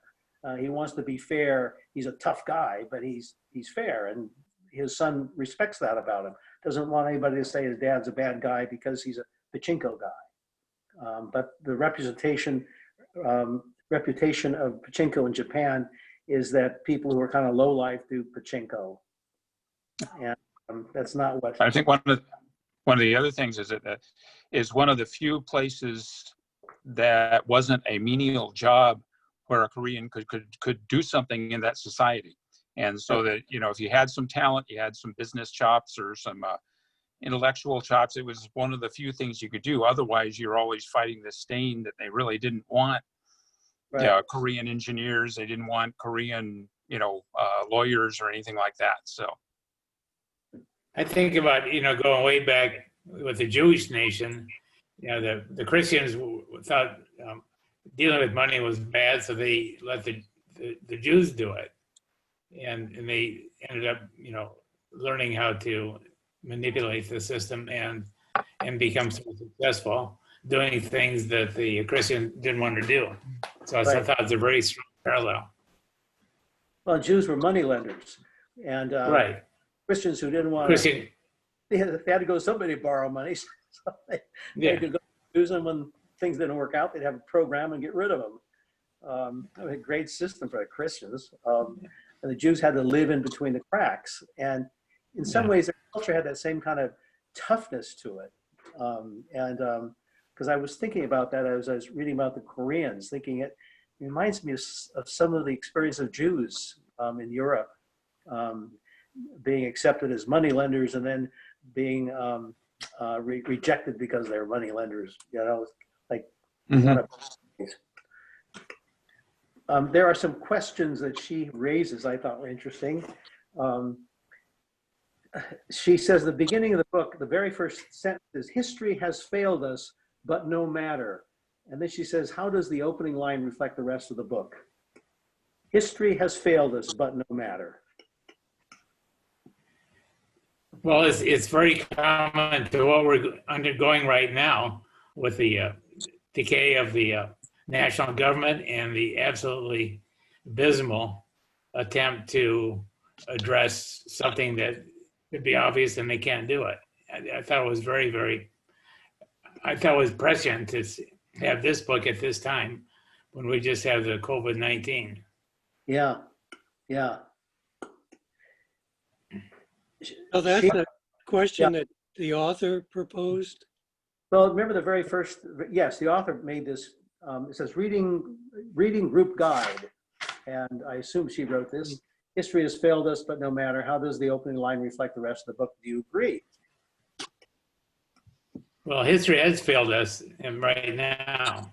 He wants to be fair. He's a tough guy, but he's fair, and his son respects that about him. Doesn't want anybody to say his dad's a bad guy because he's a pachinko guy. But the reputation of pachinko in Japan is that people who are kind of low life do pachinko, and that's not what I think. One of the other things is that is one of the few places that wasn't a menial job where a Korean could do something in that society. And so that, if you had some talent, you had some business chops or some intellectual chops, it was one of the few things you could do. Otherwise, you're always fighting this stain that they really didn't want. Right. Korean engineers, they didn't want Korean, lawyers or anything like that. So I think about, going way back with the Jewish nation, the Christians thought dealing with money was bad, so they let the Jews do it. And they ended up, learning how to manipulate the system and become so successful doing things that the Christian didn't want to do. So I thought it's a very strong parallel. Well, Jews were money lenders, and right. Christians who didn't want Christian, they had to go to somebody to borrow money. So they could go use them when things didn't work out. They'd have a program and get rid of them. A great system for the Christians. And the Jews had to live in between the cracks. And in some ways, their culture had that same kind of toughness to it. Because I was thinking about that as I was reading about the Koreans, thinking it reminds me of some of the experience of Jews in Europe, being accepted as money lenders and then being rejected because they're money lenders. There are some questions that she raises I thought were interesting. She says the beginning of the book, the very first sentence is, "History has failed us, but no matter." And then she says, how does the opening line reflect the rest of the book? History has failed us, but no matter. Well, it's very common to what we're undergoing right now with the decay of the national government and the absolutely abysmal attempt to address something that could be obvious and they can't do it. I thought it was I thought it was prescient to have this book at this time when we just have the COVID-19. Yeah, yeah. Oh, that's She- a question that the author proposed. Well, remember the very first, yes, the author made this, it says reading group guide. And I assume she wrote this. History has failed us, but no matter. How does the opening line reflect the rest of the book? Do you agree? Well, history has failed us, and right now,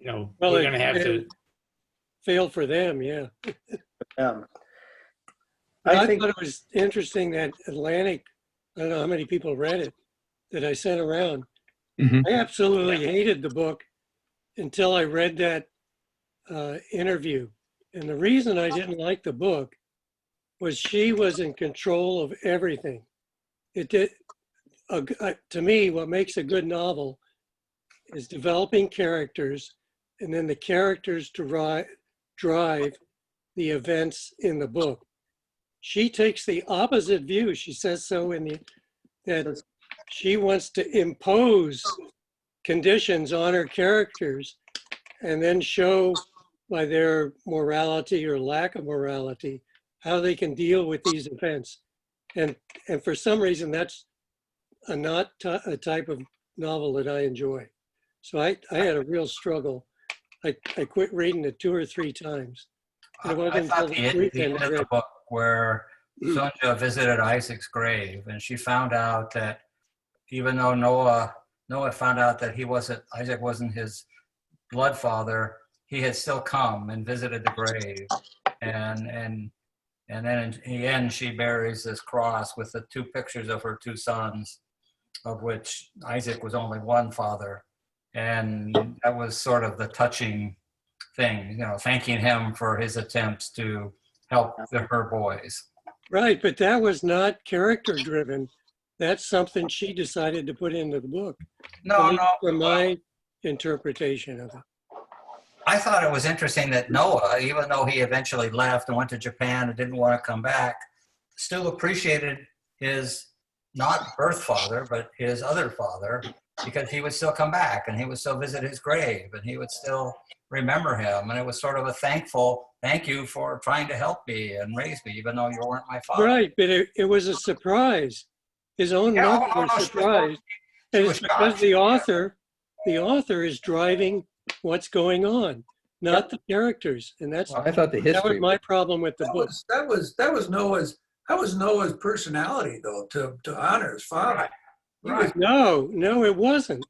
Well, we're going to have to. Fail for them, yeah. Um, I think, thought it was interesting that Atlantic, I don't know how many people read it, that I sent around. Mhm. I absolutely hated the book until I read that interview. And the reason I didn't like the book was she was in control of everything. It did, to me, what makes a good novel is developing characters, and then the characters drive the events in the book. She takes the opposite view. She says so that she wants to impose conditions on her characters and then show by their morality or lack of morality how they can deal with these events. And for some reason, that's not a type of novel that I enjoy. So I had a real struggle. I quit reading it 2 or 3 times. And it I wasn't thought until the this end weekend I of read. the book where Sonja visited Isaac's grave, and she found out that even though Noah found out that Isaac wasn't his blood father, he had still come and visited the grave, and then in the end she buries this cross with the 2 pictures of her 2 sons, of which Isaac was only one father, and that was sort of the touching thing, thanking him for his attempts to help her boys. Right, but that was not character driven. That's something she decided to put into the book. No. From my interpretation of it. I thought it was interesting that Noah, even though he eventually left and went to Japan and didn't want to come back, still appreciated his not birth father, but his other father, because he would still come back and he would still visit his grave and he would still remember him. And it was sort of a thank you for trying to help me and raise me, even though you weren't my father. Right, but it was a surprise. His own mother was surprised. And it's because the author is driving what's going on, not the characters. And that's, I thought the that was history. my problem with the book. That was Noah's personality, though, to honor his father. Right. No, it wasn't.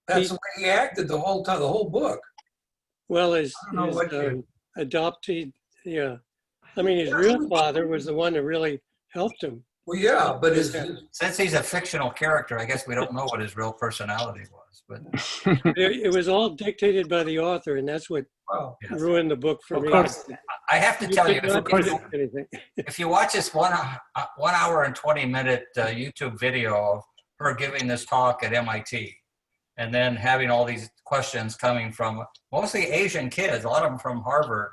That's the way he acted the whole time, the whole book. Well, his adopted, yeah. I mean, his real father was the one that really helped him. Well, yeah, but Since he's a fictional character, I guess we don't know what his real personality was. But It was all dictated by the author, and that's what ruined the book for me. Of course, I have to tell you, Anything. if you watch this 1 hour and 20-minute YouTube video of her giving this talk at MIT, and then having all these questions coming from mostly Asian kids, a lot of them from Harvard.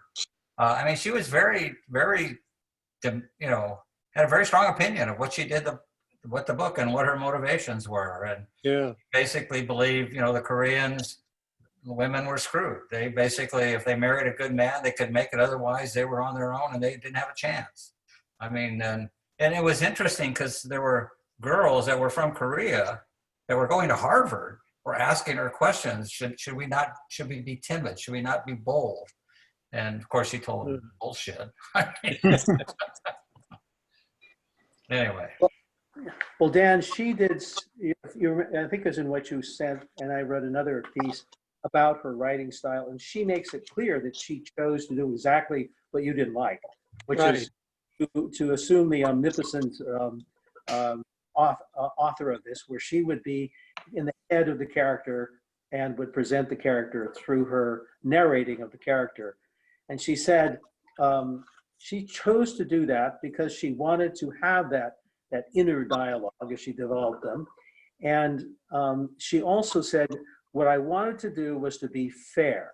I mean, she was very, very, had a very strong opinion of what she did, what the book and what her motivations were. And basically believed, the Koreans, women were screwed. They basically, if they married a good man, they could make it. Otherwise, they were on their own and they didn't have a chance. I mean, and it was interesting because there were girls that were from Korea that were going to Harvard, were asking her questions. Should we be timid? Should we not be bold? And of course, she told them bullshit. Anyway. Well, Dan, she did, I think it was in what you said, and I read another piece about her writing style, and she makes it clear that she chose to do exactly what you didn't like, which is to assume the omnipotent author of this, where she would be in the head of the character and would present the character through her narrating of the character. And she said she chose to do that because she wanted to have that that inner dialogue as she developed them. And she also said, what I wanted to do was to be fair.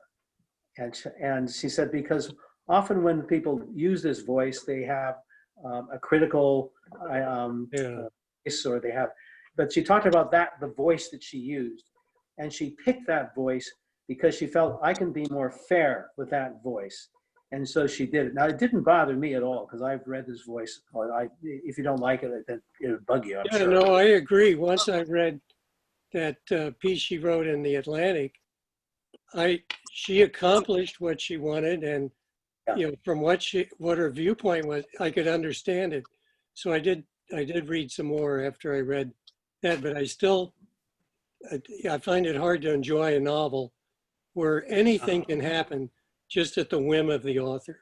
And she said, because often when people use this voice, they have a critical voice, or they have, but she talked about that, the voice that she used. And she picked that voice because she felt I can be more fair with that voice. And so she did it. Now, it didn't bother me at all because I've read this voice. Or if you don't like it, it would bug you, I'm Yeah, sure. no, I agree. Once I read that piece she wrote in the Atlantic, she accomplished what she wanted, and Yeah. from what her viewpoint was, I could understand it. So I did read some more after I read that, but I find it hard to enjoy a novel where anything can happen just at the whim of the author.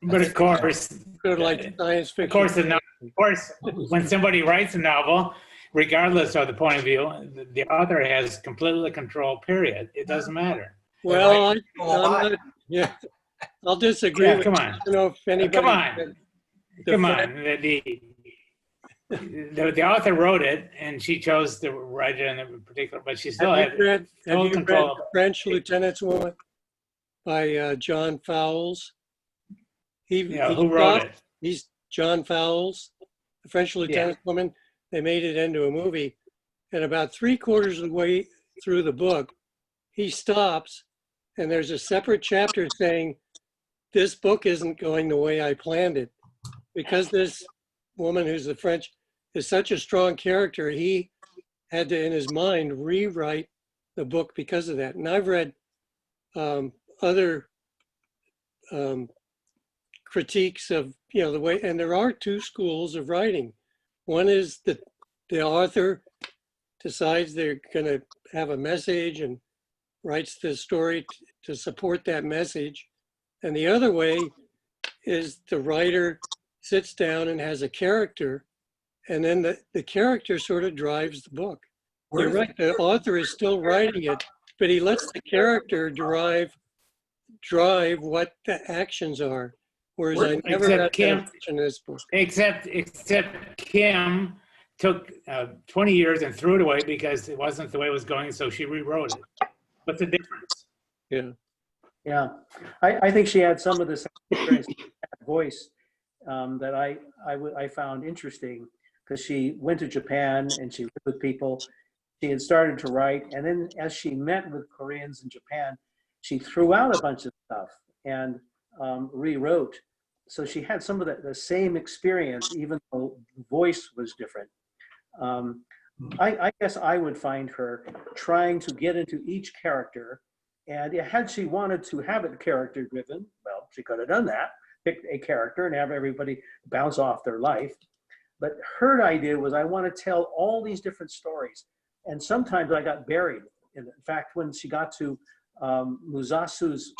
But of course, Sort of like science fiction. of course, when somebody writes a novel, regardless of the point of view, the author has completely control, period. It doesn't matter. Well, I'll disagree Yeah, with come you. on. I don't know if anybody. Come on. Come on. The author wrote it, and she chose to write it in a particular, but she still had Have full you read control. French Lieutenant's Woman by John Fowles? Who wrote it? He's John Fowles, the French Lieutenant's Woman. They made it into a movie, and about 3/4 of the way through the book, he stops, and there's a separate chapter saying, "This book isn't going the way I planned it," because this woman who's the French is such a strong character. He had to, in his mind, rewrite the book because of that. And I've read other critiques of the way, and there are two schools of writing. One is that the author decides they're going to have a message and writes the story to support that message. And the other way is the writer sits down and has a character, and then the character sort of drives the book. You're right, the author is still writing it, but he lets the character drive what the actions are. Whereas I never got that in this book. Except Kim took 20 years and threw it away because it wasn't the way it was going, so she rewrote it. What's the difference? Yeah, I think she had some of this voice that I found interesting, because she went to Japan and she lived with people. She had started to write, and then as she met with Koreans in Japan, she threw out a bunch of stuff and rewrote. So she had some of the same experience, even though the voice was different. I guess I would find her trying to get into each character, and had she wanted to have it character driven, well, she could have done that, pick a character and have everybody bounce off their life. But her idea was, I want to tell all these different stories. And sometimes I got buried in it. In fact, when she got to Musasu's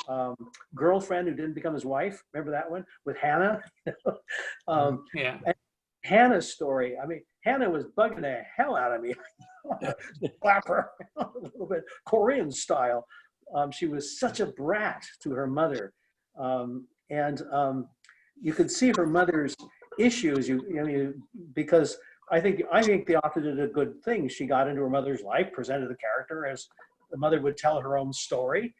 girlfriend who didn't become his wife, remember that one with Hannah? And Hannah's story, I mean, Hannah was bugging the hell out of me. Slap her a little bit, Korean style. She was such a brat to her mother. You could see her mother's issues, because I think the author did a good thing. She got into her mother's life, presented the character as the mother would tell her own story,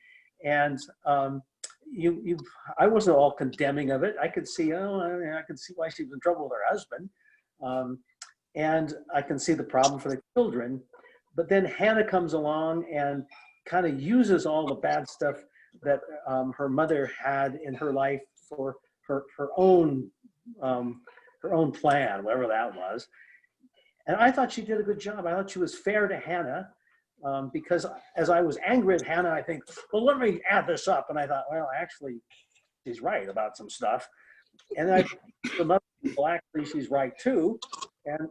and I wasn't all condemning of it. I could see, I could see why she was in trouble with her husband, and I can see the problem for the children. But then Hannah comes along and kind of uses all the bad stuff that her mother had in her life for her own plan, whatever that was. And I thought she did a good job. I thought she was fair to Hannah, because as I was angry at Hannah, I think, well, let me add this up. And I thought, well, actually, she's right about some stuff. And then some other people, actually, she's right too. And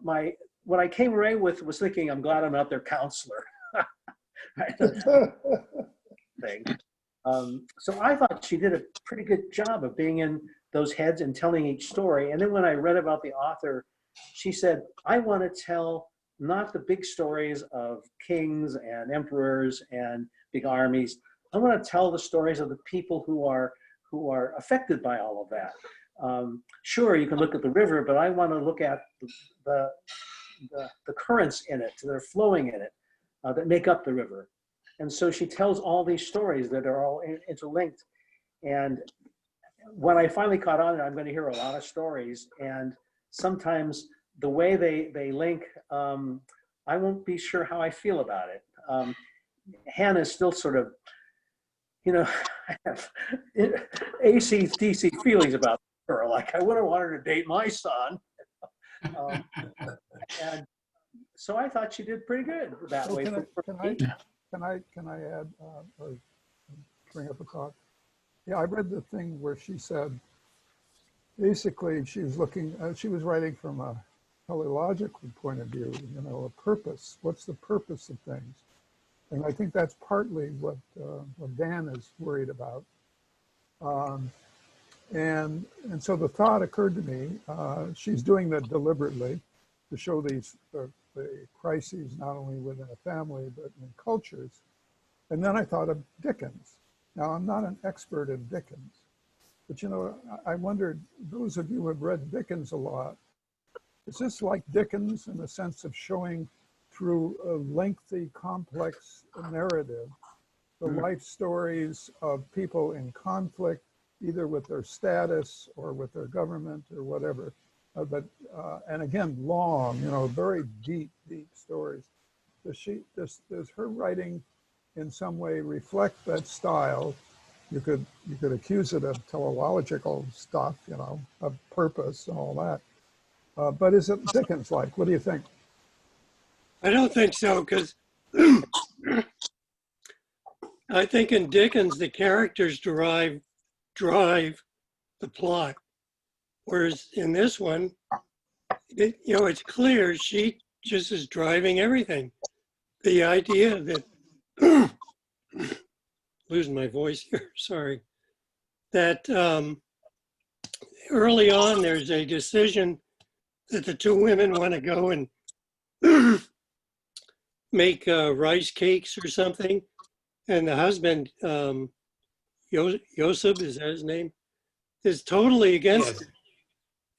what I came away with was thinking, I'm glad I'm not their counselor. Thing. So I thought she did a pretty good job of being in those heads and telling each story. And then when I read about the author, she said, I want to tell not the big stories of kings and emperors and big armies. I want to tell the stories of the people who are affected by all of that. Sure, you can look at the river, but I want to look at the, the currents in it that are flowing in it that make up the river. And so she tells all these stories that are all interlinked. And when I finally caught on, I'm going to hear a lot of stories. And sometimes the way they link, I won't be sure how I feel about it. Hannah's still sort of, you know, I have AC/DC feelings about her. Like, I wouldn't want her to date my son. And so I thought she did pretty good that way. Can I add or bring up a thought? Yeah, I read the thing where she said, basically she was looking, she was writing from a teleological point of view, you know, a purpose. What's the purpose of things? And I think that's partly what Dan is worried about. And so the thought occurred to me, she's doing that deliberately to show these the crises not only within a family, but in cultures. And then I thought of Dickens. Now, I'm not an expert in Dickens, but you know, I wondered, those of you who have read Dickens a lot, is this like Dickens in the sense of showing through a lengthy, complex narrative, the life stories of people in conflict, either with their status or with their government or whatever, and again, long, you know, very deep stories. Does her writing in some way reflect that style? You could accuse it of teleological stuff, you know, of purpose and all that. But is it Dickens-like? What do you think? I don't think so, because I think in Dickens, the characters drive the plot. Whereas in this one, you know, it's clear she just is driving everything. The idea that, losing my voice here, sorry, that early on there's a decision that the two women want to go and make rice cakes or something. And the husband, Yosef, is that his name, is totally against it.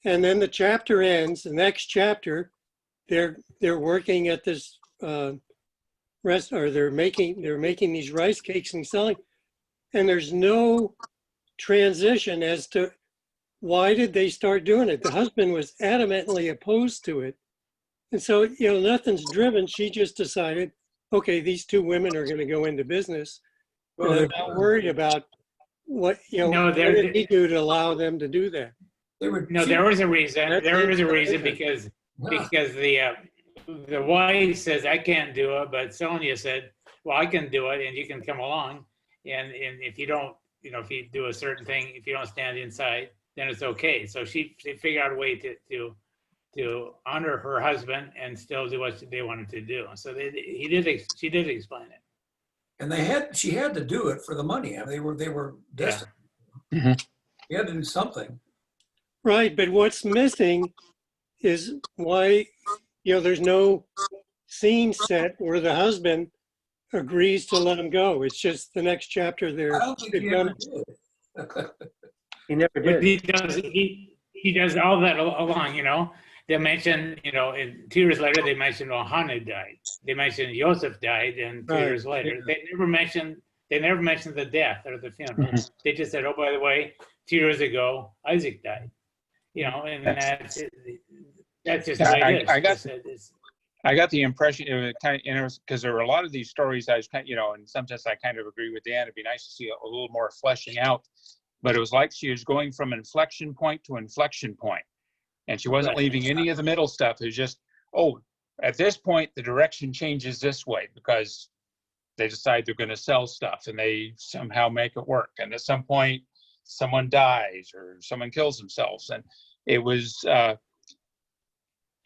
And then the chapter ends. The next chapter, they're working at this they're making these rice cakes and selling, and there's no transition as to why did they start doing it. The husband was adamantly opposed to it, and so, you know, nothing's driven. She just decided, okay, these two women are going to go into business. Well, they're not worried about what, you know, what did he do to allow them to do that? There was a reason. There was a reason because the wife says, I can't do it, but Sonia said, well, I can do it and you can come along. And if you don't, you know, if you do a certain thing, if you don't stand inside, then it's okay. So she figured out a way to honor her husband and still do what they wanted to do. So she did explain it. And she had to do it for the money. I mean, they were destined. Yeah. She had to do something. Right, but what's missing is why, you know, there's no scene set where the husband agrees to let him go. It's just the next chapter there. I don't think he ever did. He never did. But he does all that along, you know. They mention, you know, 2 years later, they mentioned, well, Hannah died. They mentioned Joseph died, and 2 years later, they never mentioned the death or the funeral. They just said, oh, by the way, 2 years ago, Isaac died. You know, and that's just the way it is. I got the impression it was kind of interesting because there were a lot of these stories I was kind of, you know, in some sense I kind of agree with Dan. It'd be nice to see a little more fleshing out, but it was like she was going from inflection point to inflection point, and she wasn't leaving any of the middle stuff. It was just, oh, at this point the direction changes this way because they decide they're going to sell stuff and they somehow make it work, and at some point someone dies or someone kills themselves, and it was.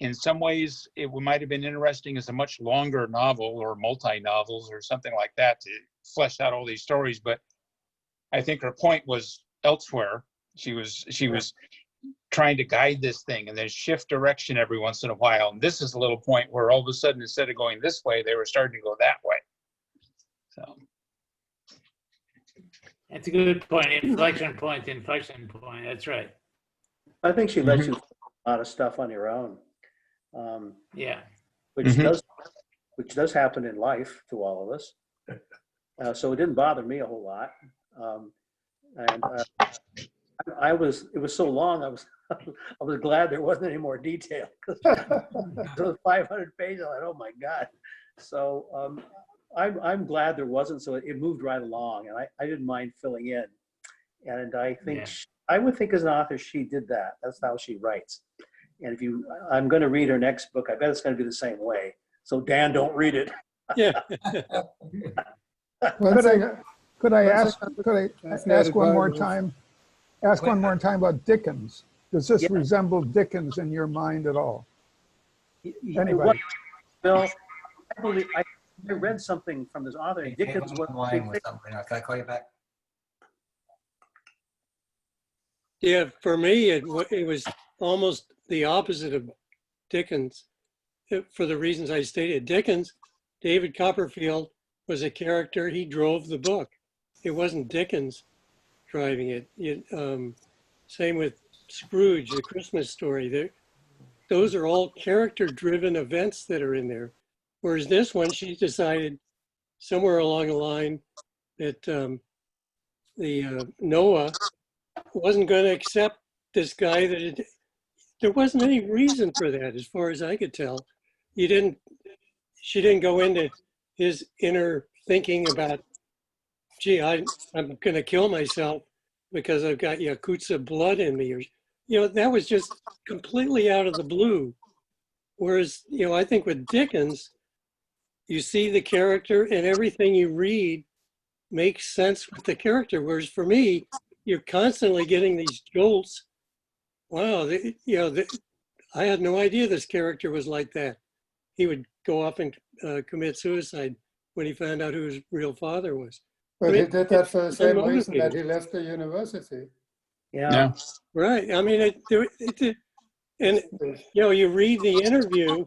In some ways, it might have been interesting as a much longer novel or multi-novels or something like that to flesh out all these stories. But I think her point was elsewhere. She was trying to guide this thing and then shift direction every once in a while. And this is a little point where all of a sudden, instead of going this way, they were starting to go that way. So that's a good point. Inflection point. That's right. I think she lets you a lot of stuff on your own, Yeah. which does happen in life to all of us. So it didn't bother me a whole lot. And it was so long, I was glad there wasn't any more detail. Those 500 pages, I thought, oh my God. So I'm glad there wasn't, so it moved right along, and I didn't mind filling in. And I think Yeah. I would think as an author, she did that. That's how she writes. And I'm going to read her next book. I bet it's going to be the same way. So Dan, don't read it. Yeah. Could I ask Fascinated one more by time? Ask one more time about Dickens. Does this Yeah. resemble Dickens in your mind at all? Anybody? What, Bill, I read something from this author. Dickens was I'm lying with something. Can I call you back? Yeah, for me, it was almost the opposite of Dickens, for the reasons I stated. Dickens, David Copperfield, was a character. He drove the book. It wasn't Dickens driving it. Same with Scrooge, the Christmas Story. Those are all character-driven events that are in there. Whereas this one, she decided somewhere along the line that Noah wasn't going to accept this guy. There wasn't any reason for that, as far as I could tell. She didn't go into his inner thinking about, gee, I'm going to kill myself because I've got Yakuza blood in me. Or, that was just completely out of the blue. Whereas, I think with Dickens, you see the character and everything you read makes sense with the character. Whereas for me, you're constantly getting these jolts. Wow, I had no idea this character was like that. He would go off and commit suicide when he found out who his real father was. But he did that for the it's same reason that unmotivated. he left the university. Yeah. Right. I mean, and you read the interview,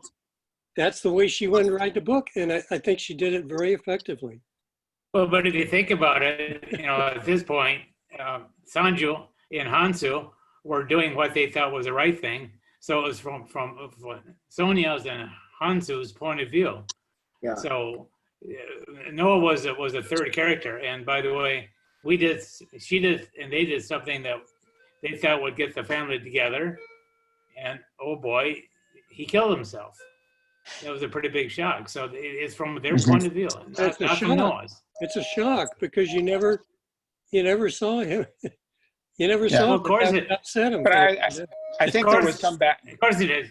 that's the way she wanted to write the book. And I think she did it very effectively. Well, but if you think about it, at this point, Sanju and Hansu were doing what they thought was the right thing. So it was from Sonia's and Hansu's point of view. Yeah. So Noah was a third character. And by the way, she did, and they did something that they thought would get the family together. And oh boy, he killed himself. That was a pretty big shock. So it's from their point of view, not from Noah's. It's a shock because you never saw him. You never saw him. Of course it upset him. But I think there was some back. Of course it is.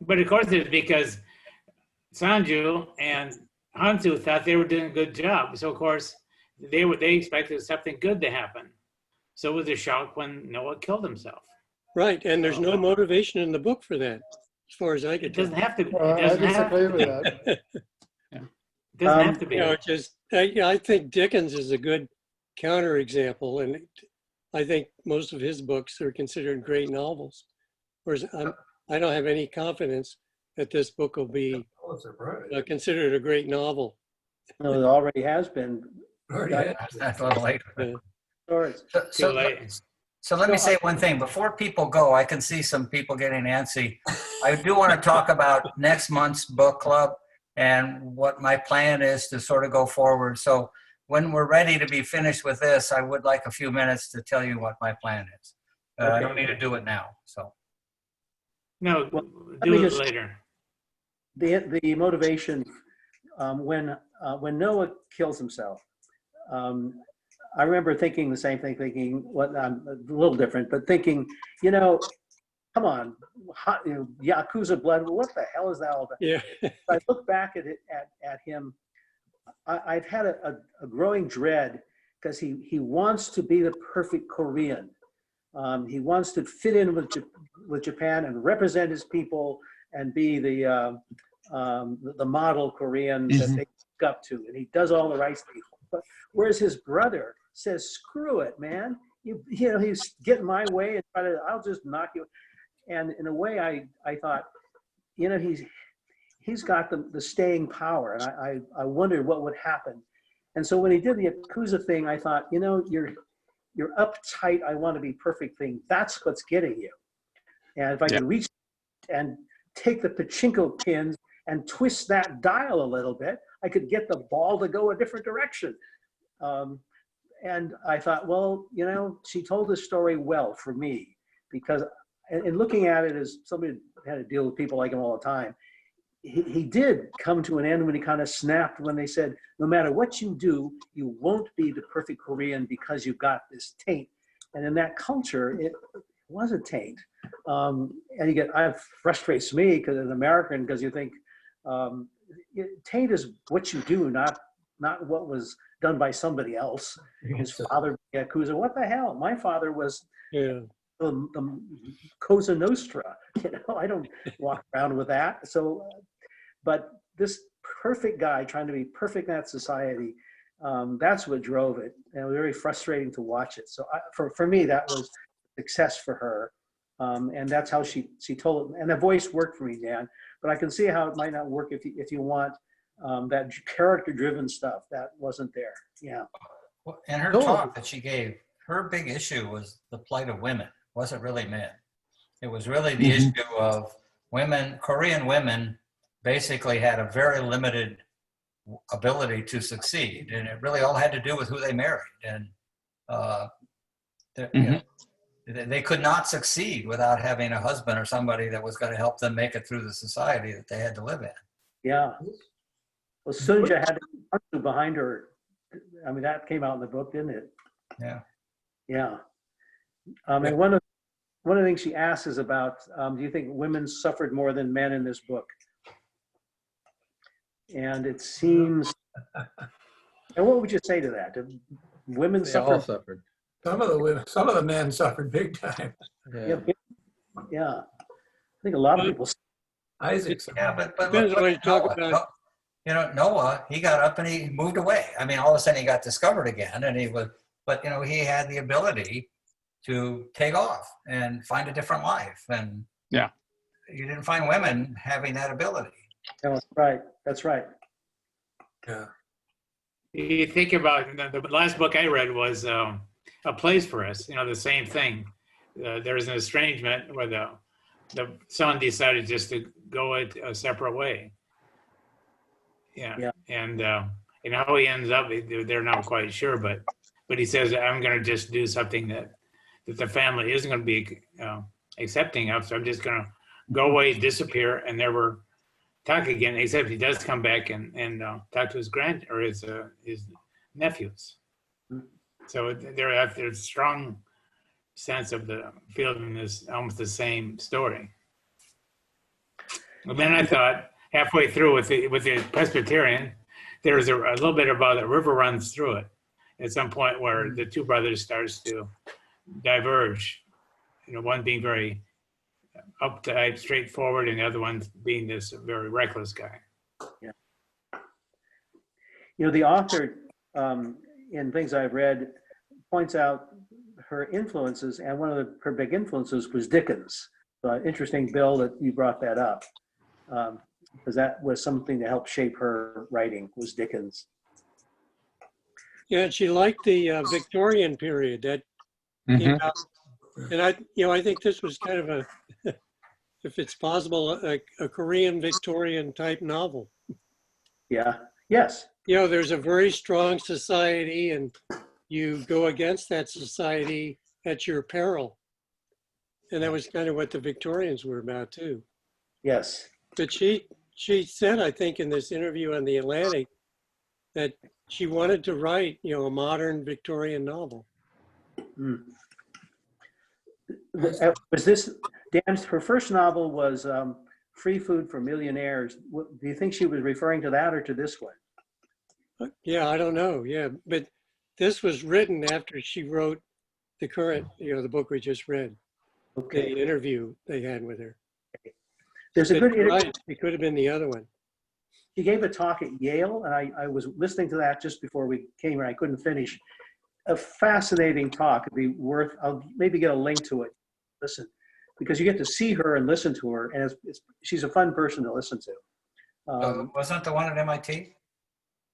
But of course it is because Sanju and Hansu thought they were doing a good job. So of course they expected something good to happen. So it was a shock when Noah killed himself. Right, and there's no motivation in the book for that, as far as I could tell. It doesn't have to be. I disagree with that. It doesn't have to be. I think Dickens is a good counterexample, and I think most of his books are considered great novels. Whereas I don't have any confidence that this book will be considered a great novel. No, it already has been. That's a little late. Yeah. So let me say one thing. Before people go, I can see some people getting antsy. I do want to talk about next month's book club and what my plan is to sort of go forward. So when we're ready to be finished with this, I would like a few minutes to tell you what my plan is. I don't need to do it now. So no, do it later. The motivation when Noah kills himself. I remember thinking the same thing, thinking I'm a little different, but thinking, come on, Yakuza blood, what the hell is that all about? Yeah. I look back at him, I've had a growing dread because he wants to be the perfect Korean. He wants to fit in with Japan and represent his people and be the model Korean that they look up to, and he does all the right things. But whereas his brother says, "Screw it, man! He's getting my way, and I'll just knock you." And in a way, I thought, he's got the staying power, and I wondered what would happen. And so when he did the Yakuza thing, I thought, you're uptight. I want to be perfect thing. That's what's getting you. And if I could reach and take the pachinko pins and twist that dial a little bit, I could get the ball to go a different direction. And I thought, well, you know, she told the story well for me, because in looking at it as somebody who had to deal with people like him all the time, he did come to an end when he kind of snapped when they said, no matter what you do, you won't be the perfect Korean because you've got this taint. And in that culture, it was a taint. And you get, it frustrates me because as an American, because you think taint is what you do, not what was done by somebody else. His father, Yakuza, what the hell? My father was the Cosa Nostra. You know, I don't walk around with that. So, but this perfect guy trying to be perfect in that society, that's what drove it. And it was very frustrating to watch it. So for me, that was success for her. And that's how she told it. And the voice worked for me, Dan. But I can see how it might not work if you want that character-driven stuff that wasn't there. Yeah. Well, and her talk that she gave, her big issue was the plight of women. It wasn't really men. It was really the issue of women. Korean women basically had a very limited ability to succeed, and it really all had to do with who they married. And you know, they could not succeed without having a husband or somebody that was going to help them make it through the society that they had to live in. Yeah. Well, Sunja had to behind her. I mean, that came out in the book, didn't it? Yeah. Yeah. And one of the things she asks is about, do you think women suffered more than men in this book? And it seems, and what would you say to that? Did women They all suffer? suffered. Some of the men suffered big time. Yeah. I think a lot of people. Isaac. Yeah, but Depends on what you talk Noah, about. you know, Noah, he got up and he moved away. I mean, all of a sudden he got discovered again, and but you know, he had the ability to take off and find a different life. And you didn't find women having that ability. That's right. That's right. Yeah. You think about the last book I read was A Place for Us. You know, the same thing. There was an estrangement where the son decided just to go a separate way. Yeah. And how he ends up, they're not quite sure, but he says, I'm going to just do something that the family isn't going to be accepting of. So I'm just going to go away, disappear, and never talk again, except he does come back and talk to his his nephews. So there's a strong sense of the feeling is almost the same story. And then I thought halfway through with the Presbyterian, there's a little bit about the river runs through it at some point where the two brothers starts to diverge. You know, one being very uptight, straightforward, and the other one being this very reckless guy. Yeah. You know, the author, in things I've read, points out her influences, and one of her big influences was Dickens. Interesting, Bill, that you brought that up, because that was something to help shape her writing, was Dickens. Yeah, she liked the Victorian period that came out. And I think this was kind of a, if it's possible, a Korean Victorian type novel. Yeah. Yes. You know, there's a very strong society, and you go against that society at your peril. And that was kind of what the Victorians were about too. Yes. But she said, I think, in this interview on The Atlantic, that she wanted to write, you know, a modern Victorian novel. Was this, Dan's, her first novel was Free Food for Millionaires. Do you think she was referring to that or to this one? Yeah, I don't know. Yeah, but this was written after she wrote the current, you know, the book we just read. Okay. The interview they had with her. There's a good interview. Right. It could have been the other one. She gave a talk at Yale, and I was listening to that just before we came here. I couldn't finish. A fascinating talk. It'd be worth, I'll maybe get a link to it. Listen, because you get to see her and listen to her, and she's a fun person to listen to. Wasn't the one at MIT?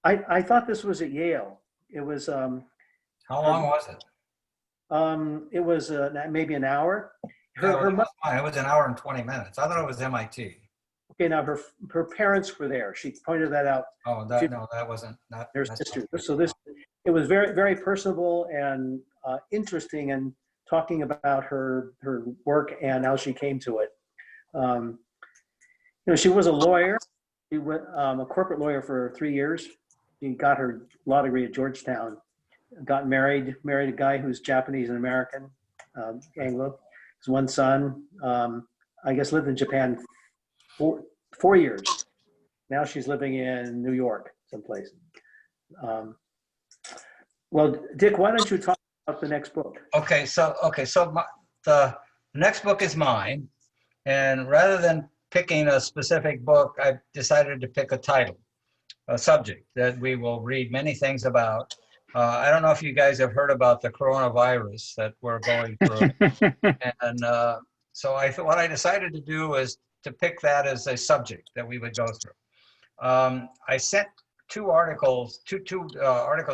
I thought this was at Yale. It was. How long was it? It was maybe an hour, her mother, It was an hour and 20 minutes. I thought it was MIT. okay, now her parents were there. She pointed that out. Oh, no, that wasn't, not. There's that's history. not- So it was very, very personable and interesting, and talking about her work and how she came to it. She was a lawyer. She went a corporate lawyer for 3 years. She got her law degree at Georgetown. Got married a guy who's Japanese and American, Anglo. His one son. I guess lived in Japan 4 years. Now she's living in New York, someplace. Well, Dick, why don't you talk about the next book? Okay, so the next book is mine, and rather than picking a specific book, I decided to pick a title, a subject that we will read many things about. I don't know if you guys have heard about the coronavirus that we're going through, and so what I decided to do is to pick that as a subject that we would go through. I sent two articles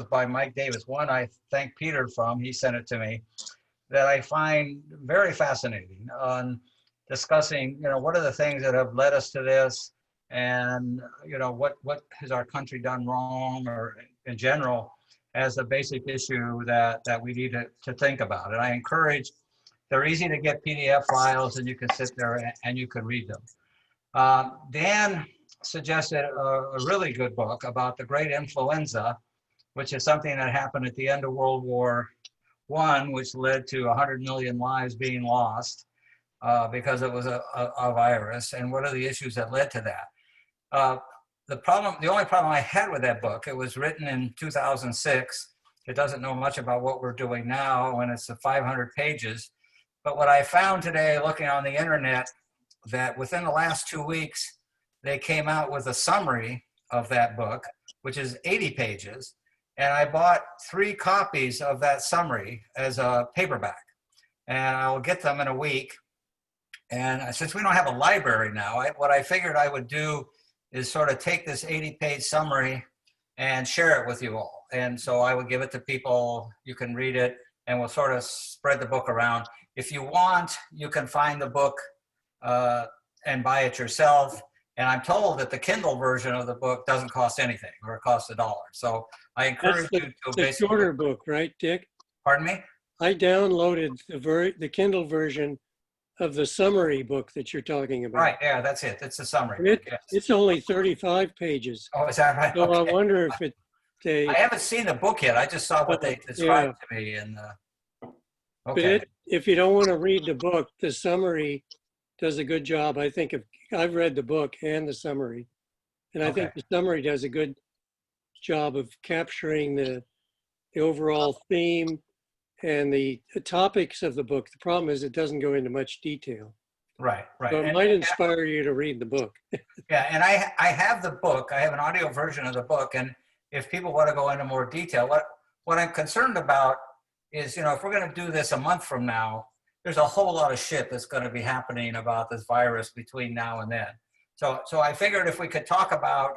by Mike Davis. One I thank Peter from, he sent it to me, that I find very fascinating on discussing, what are the things that have led us to this, and what has our country done wrong, or in general, as a basic issue that we need to think about. And I encourage, they're easy to get PDF files, and you can sit there and you can read them. Dan suggested a really good book about the great influenza, which is something that happened at the end of World War I, which led to 100 million lives being lost because it was a virus. And what are the issues that led to that? The only problem I had with that book, it was written in 2006. It doesn't know much about what we're doing now, and it's 500 pages. But what I found today, looking on the internet, that within the last 2 weeks, they came out with a summary of that book, which is 80 pages. And I bought 3 copies of that summary as a paperback. And I will get them in a week. And since we don't have a library now, what I figured I would do is sort of take this 80-page summary and share it with you all. And so I would give it to people, you can read it, and we'll sort of spread the book around. If you want, you can find the book and buy it yourself. And I'm told that the Kindle version of the book doesn't cost anything, or it costs $1. So I encourage you to the basically. shorter book, right, Dick? Pardon me? I downloaded the Kindle version of the summary book that you're talking about. Right, yeah, that's it. It's a summary. And book, yes. It's only 35 pages. Oh, is that right? So Okay. I wonder if I haven't seen the book yet. I just saw what they described to me. And okay. But if you don't want to read the book, the summary does a good job. I think I've read the book and the summary, and I think the summary does a good job of capturing the overall theme and the topics of the book. The problem is it doesn't go into much detail. Right. So it might inspire you to read the book. Yeah, and I have the book. I have an audio version of the book, and if people want to go into more detail, what I'm concerned about is, if we're going to do this a month from now, there's a whole lot of shit that's going to be happening about this virus between now and then. So I figured if we could talk about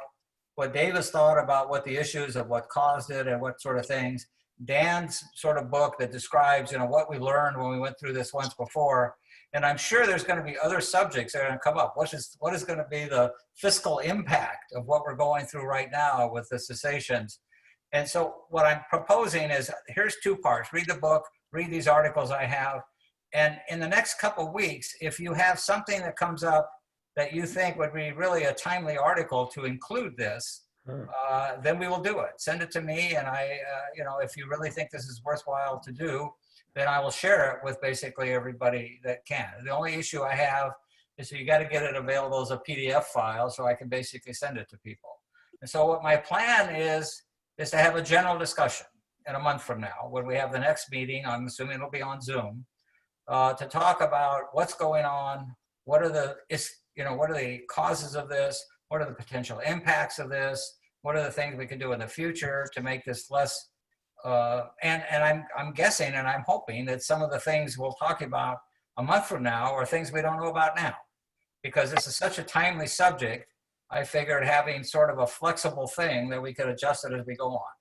what Davis thought about what the issues of what caused it and what sort of things, Dan's sort of book that describes, what we learned when we went through this once before. And I'm sure there's going to be other subjects that are going to come up. What is going to be the fiscal impact of what we're going through right now with the cessations? And so what I'm proposing is, here's 2 parts. Read the book, read these articles I have. And in the next couple of weeks, if you have something that comes up that you think would be really a timely article to include this, then we will do it. Send it to me, and if you really think this is worthwhile to do, then I will share it with basically everybody that can. The only issue I have is you got to get it available as a PDF file so I can basically send it to people. And so what my plan is to have a general discussion in a month from now when we have the next meeting. I'm assuming it'll be on Zoom. To talk about what's going on, what are the causes of this, what are the potential impacts of this, what are the things we can do in the future to make this less, and I'm guessing and I'm hoping that some of the things we'll talk about a month from now are things we don't know about now. Because this is such a timely subject, I figured having sort of a flexible thing that we could adjust it as we go on.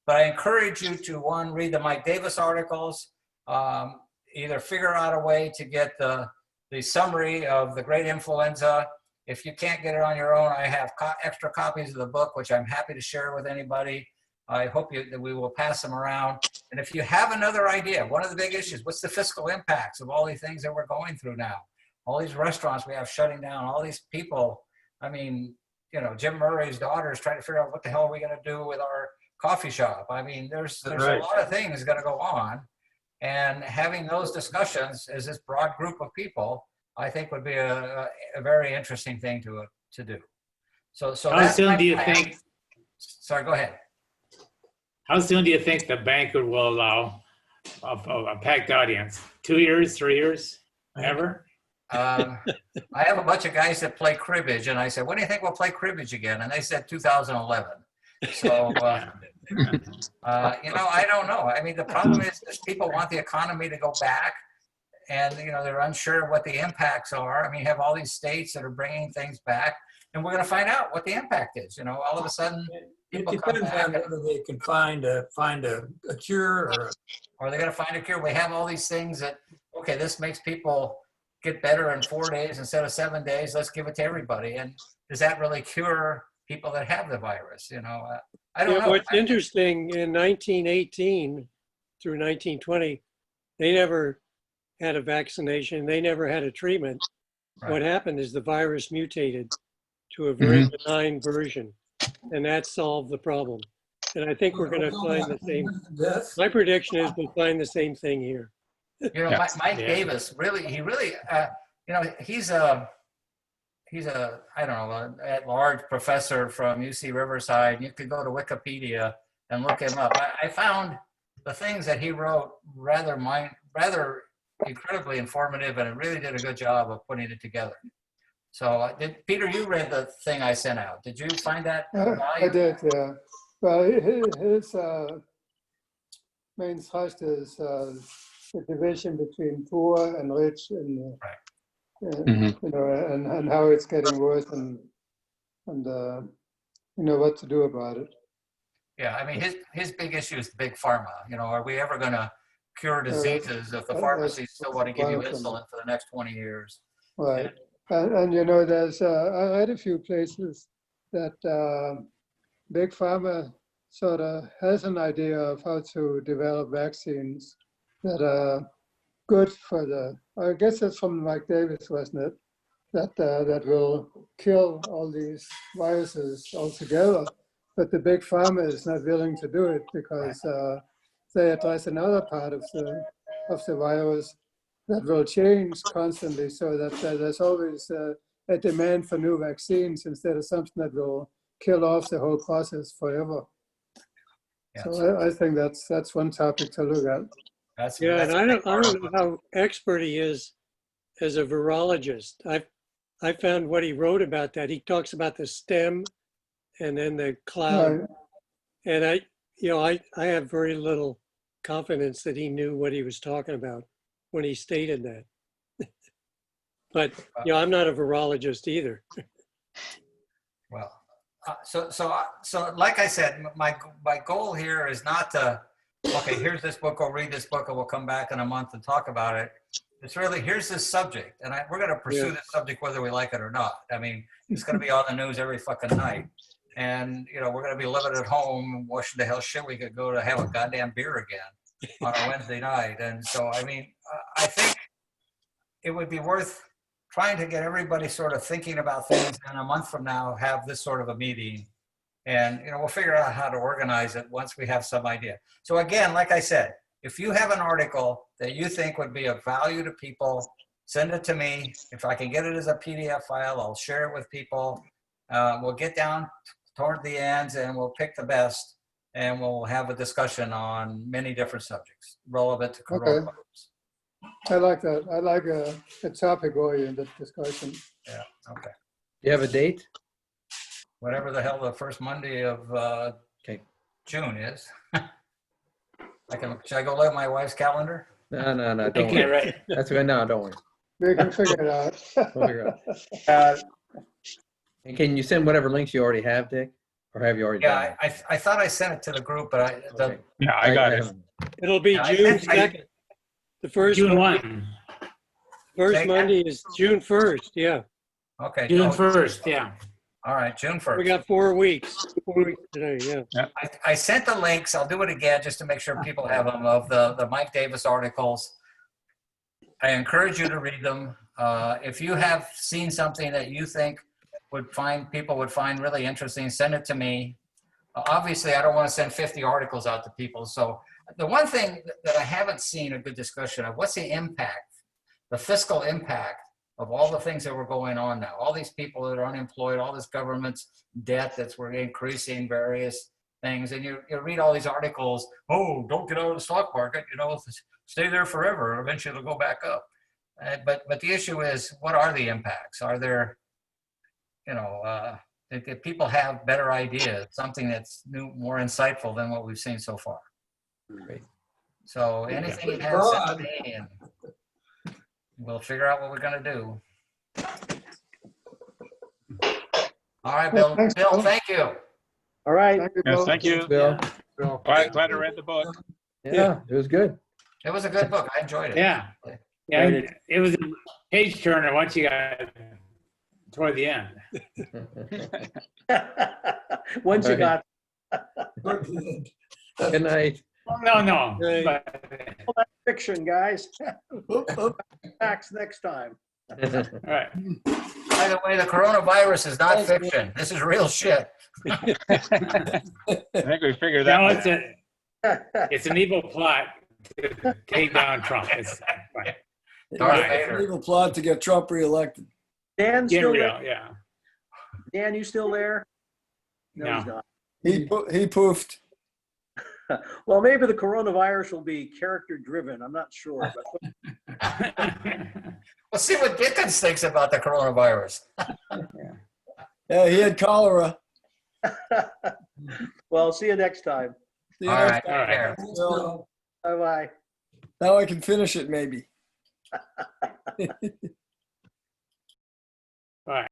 But I encourage you to, one, read the Mike Davis articles, either figure out a way to get the the summary of the great influenza. If you can't get it on your own, I have extra copies of the book, which I'm happy to share with anybody. I hope that we will pass them around. And if you have another idea, one of the big issues, what's the fiscal impacts of all these things that we're going through now? All these restaurants we have shutting down, all these people. I mean, you know, Jim Murray's daughter is trying to figure out what the hell are we going to do with our coffee shop. I mean, there's a lot of things going to go on. And having those discussions as this broad group of people, I think would be a very interesting thing to do. So How soon do you plan. think? Sorry, go ahead. How soon do you think the banquet will allow a packed audience? 2 years, 3 years, ever? I have a bunch of guys that play cribbage, and I said, when do you think we'll play cribbage again? And they said 2011. So, you know, I don't know. I mean, the problem is people want the economy to go back, and, you know, they're unsure what the impacts are. I mean, you have all these states that are bringing things back, and we're going to find out what the impact is. You know, all of a sudden, It people come depends back. on whether they can find a cure Or they're going to find a cure. We have all these things that, okay, this makes people get better in 4 days instead of 7 days. Let's give it to everybody. And does that really cure people that have the virus? You know, I don't know. What's interesting, in 1918 through 1920, they never had a vaccination. They never had a treatment. Right. What happened is the virus mutated to a very benign version, and that solved the problem. And I think we're going to find the same. My prediction is we'll find the same thing here. You know, Mike Davis, really, you know, he's a, I don't know, at-large professor from UC Riverside. You could go to Wikipedia and look him up. I found the things that he wrote rather incredibly informative, and it really did a good job of putting it together. So, Peter, you read the thing I sent out. Did you find that? I did, yeah. Well, his main thrust is the division between poor and rich, and you know, and how it's getting worse, and you know what to do about it. Yeah, I mean, his big issue is big pharma. You know, are we ever going to cure diseases if the pharmacies still want to give you insulin for the next 20 years? Right. And you know, there's I read a few places that big pharma sort of has an idea of how to develop vaccines that are good for I guess it's from Mike Davis, wasn't it? That will kill all these viruses altogether. But the big pharma is not willing to do it because they address another part of the virus that will change constantly, so that there's always a demand for new vaccines instead of something that will kill off the whole process forever. Yeah, so I think that's one topic to look at. And I don't know how expert he is as a virologist. I found what he wrote about that. He talks about the stem and then the cloud, and I have very little confidence that he knew what he was talking about when he stated that. But you know, I'm not a virologist either. Well, so like I said, my goal here is not to, okay, here's this book, I'll read this book, and we'll come back in a month and talk about it. It's really, here's this subject, and we're going to pursue this subject whether we like it or not. I mean, it's going to be on the news every fucking night. And, you know, we're going to be living at home, wishing the hell shit we could go to have a goddamn beer again on a Wednesday night. And so, I mean, I think it would be worth trying to get everybody sort of thinking about things, and a month from now have this sort of a meeting, and you know, we'll figure out how to organize it once we have some idea. So again, like I said, if you have an article that you think would be of value to people, send it to me. If I can get it as a PDF file, I'll share it with people. We'll get down toward the ends and we'll pick the best, and we'll have a discussion on many different subjects relevant to coronavirus. Okay. I like that. I like a topic-oriented discussion. Yeah, okay. You have a date? Whatever the hell the first Monday of June is. Should I go look at my wife's calendar? No, don't worry. That's okay. No, don't worry. We can figure it out. We'll figure it out. And can you send whatever links you already have, Dick? Or have you already done it? I thought I sent it to the group, but I got it. It'll be June 2nd. The first June one. 1. First Say- Monday is June 1st, yeah. Okay. June oh, 1st, yeah. All right, June 1st. We got 4 weeks. 4 weeks today, yeah. I sent the links. I'll do it again just to make sure people have them of the Mike Davis articles. I encourage you to read them. If you have seen something that you think people would find really interesting, send it to me. Obviously, I don't want to send 50 articles out to people. So the one thing that I haven't seen a good discussion of, what's the impact, the fiscal impact of all the things that were going on now, all these people that are unemployed, all this government's debt that's we're increasing various things. And you read all these articles, oh, don't get out of the stock market, stay there forever. Eventually it'll go back up. But the issue is, what are the impacts? Are there, if people have better ideas, something that's new, more insightful than what we've seen so far. Great. So anything you have, send to me and we'll figure out what we're gonna do. All right, Bill. Thanks, Bill, Bill. thank you. All right. Thank you, Yes, Bill. thank you. Bill. Glad I read the book. Yeah, it was good. It was a good book. I enjoyed it. Yeah. Yeah, it was a page turner once you got toward the end. Once you got Good night. No. Right. But, all that fiction, guys. Facts next time. all right. By the way, the coronavirus is not fiction. This is real shit. I think we figured that Now one out. it's an evil plot to take down Trump. It's fine. Darth It's an Vader. evil plot to get Trump reelected. Dan Get still real, there? yeah. Dan, you still there? No. He's not. He poofed. Well, maybe the coronavirus will be character driven. I'm not sure. But We'll see what Dickens thinks about the coronavirus. Yeah, he had cholera. well, see you next time. See you All next right, time. take care. Bill. Bye-bye. Now I can finish it maybe. All right.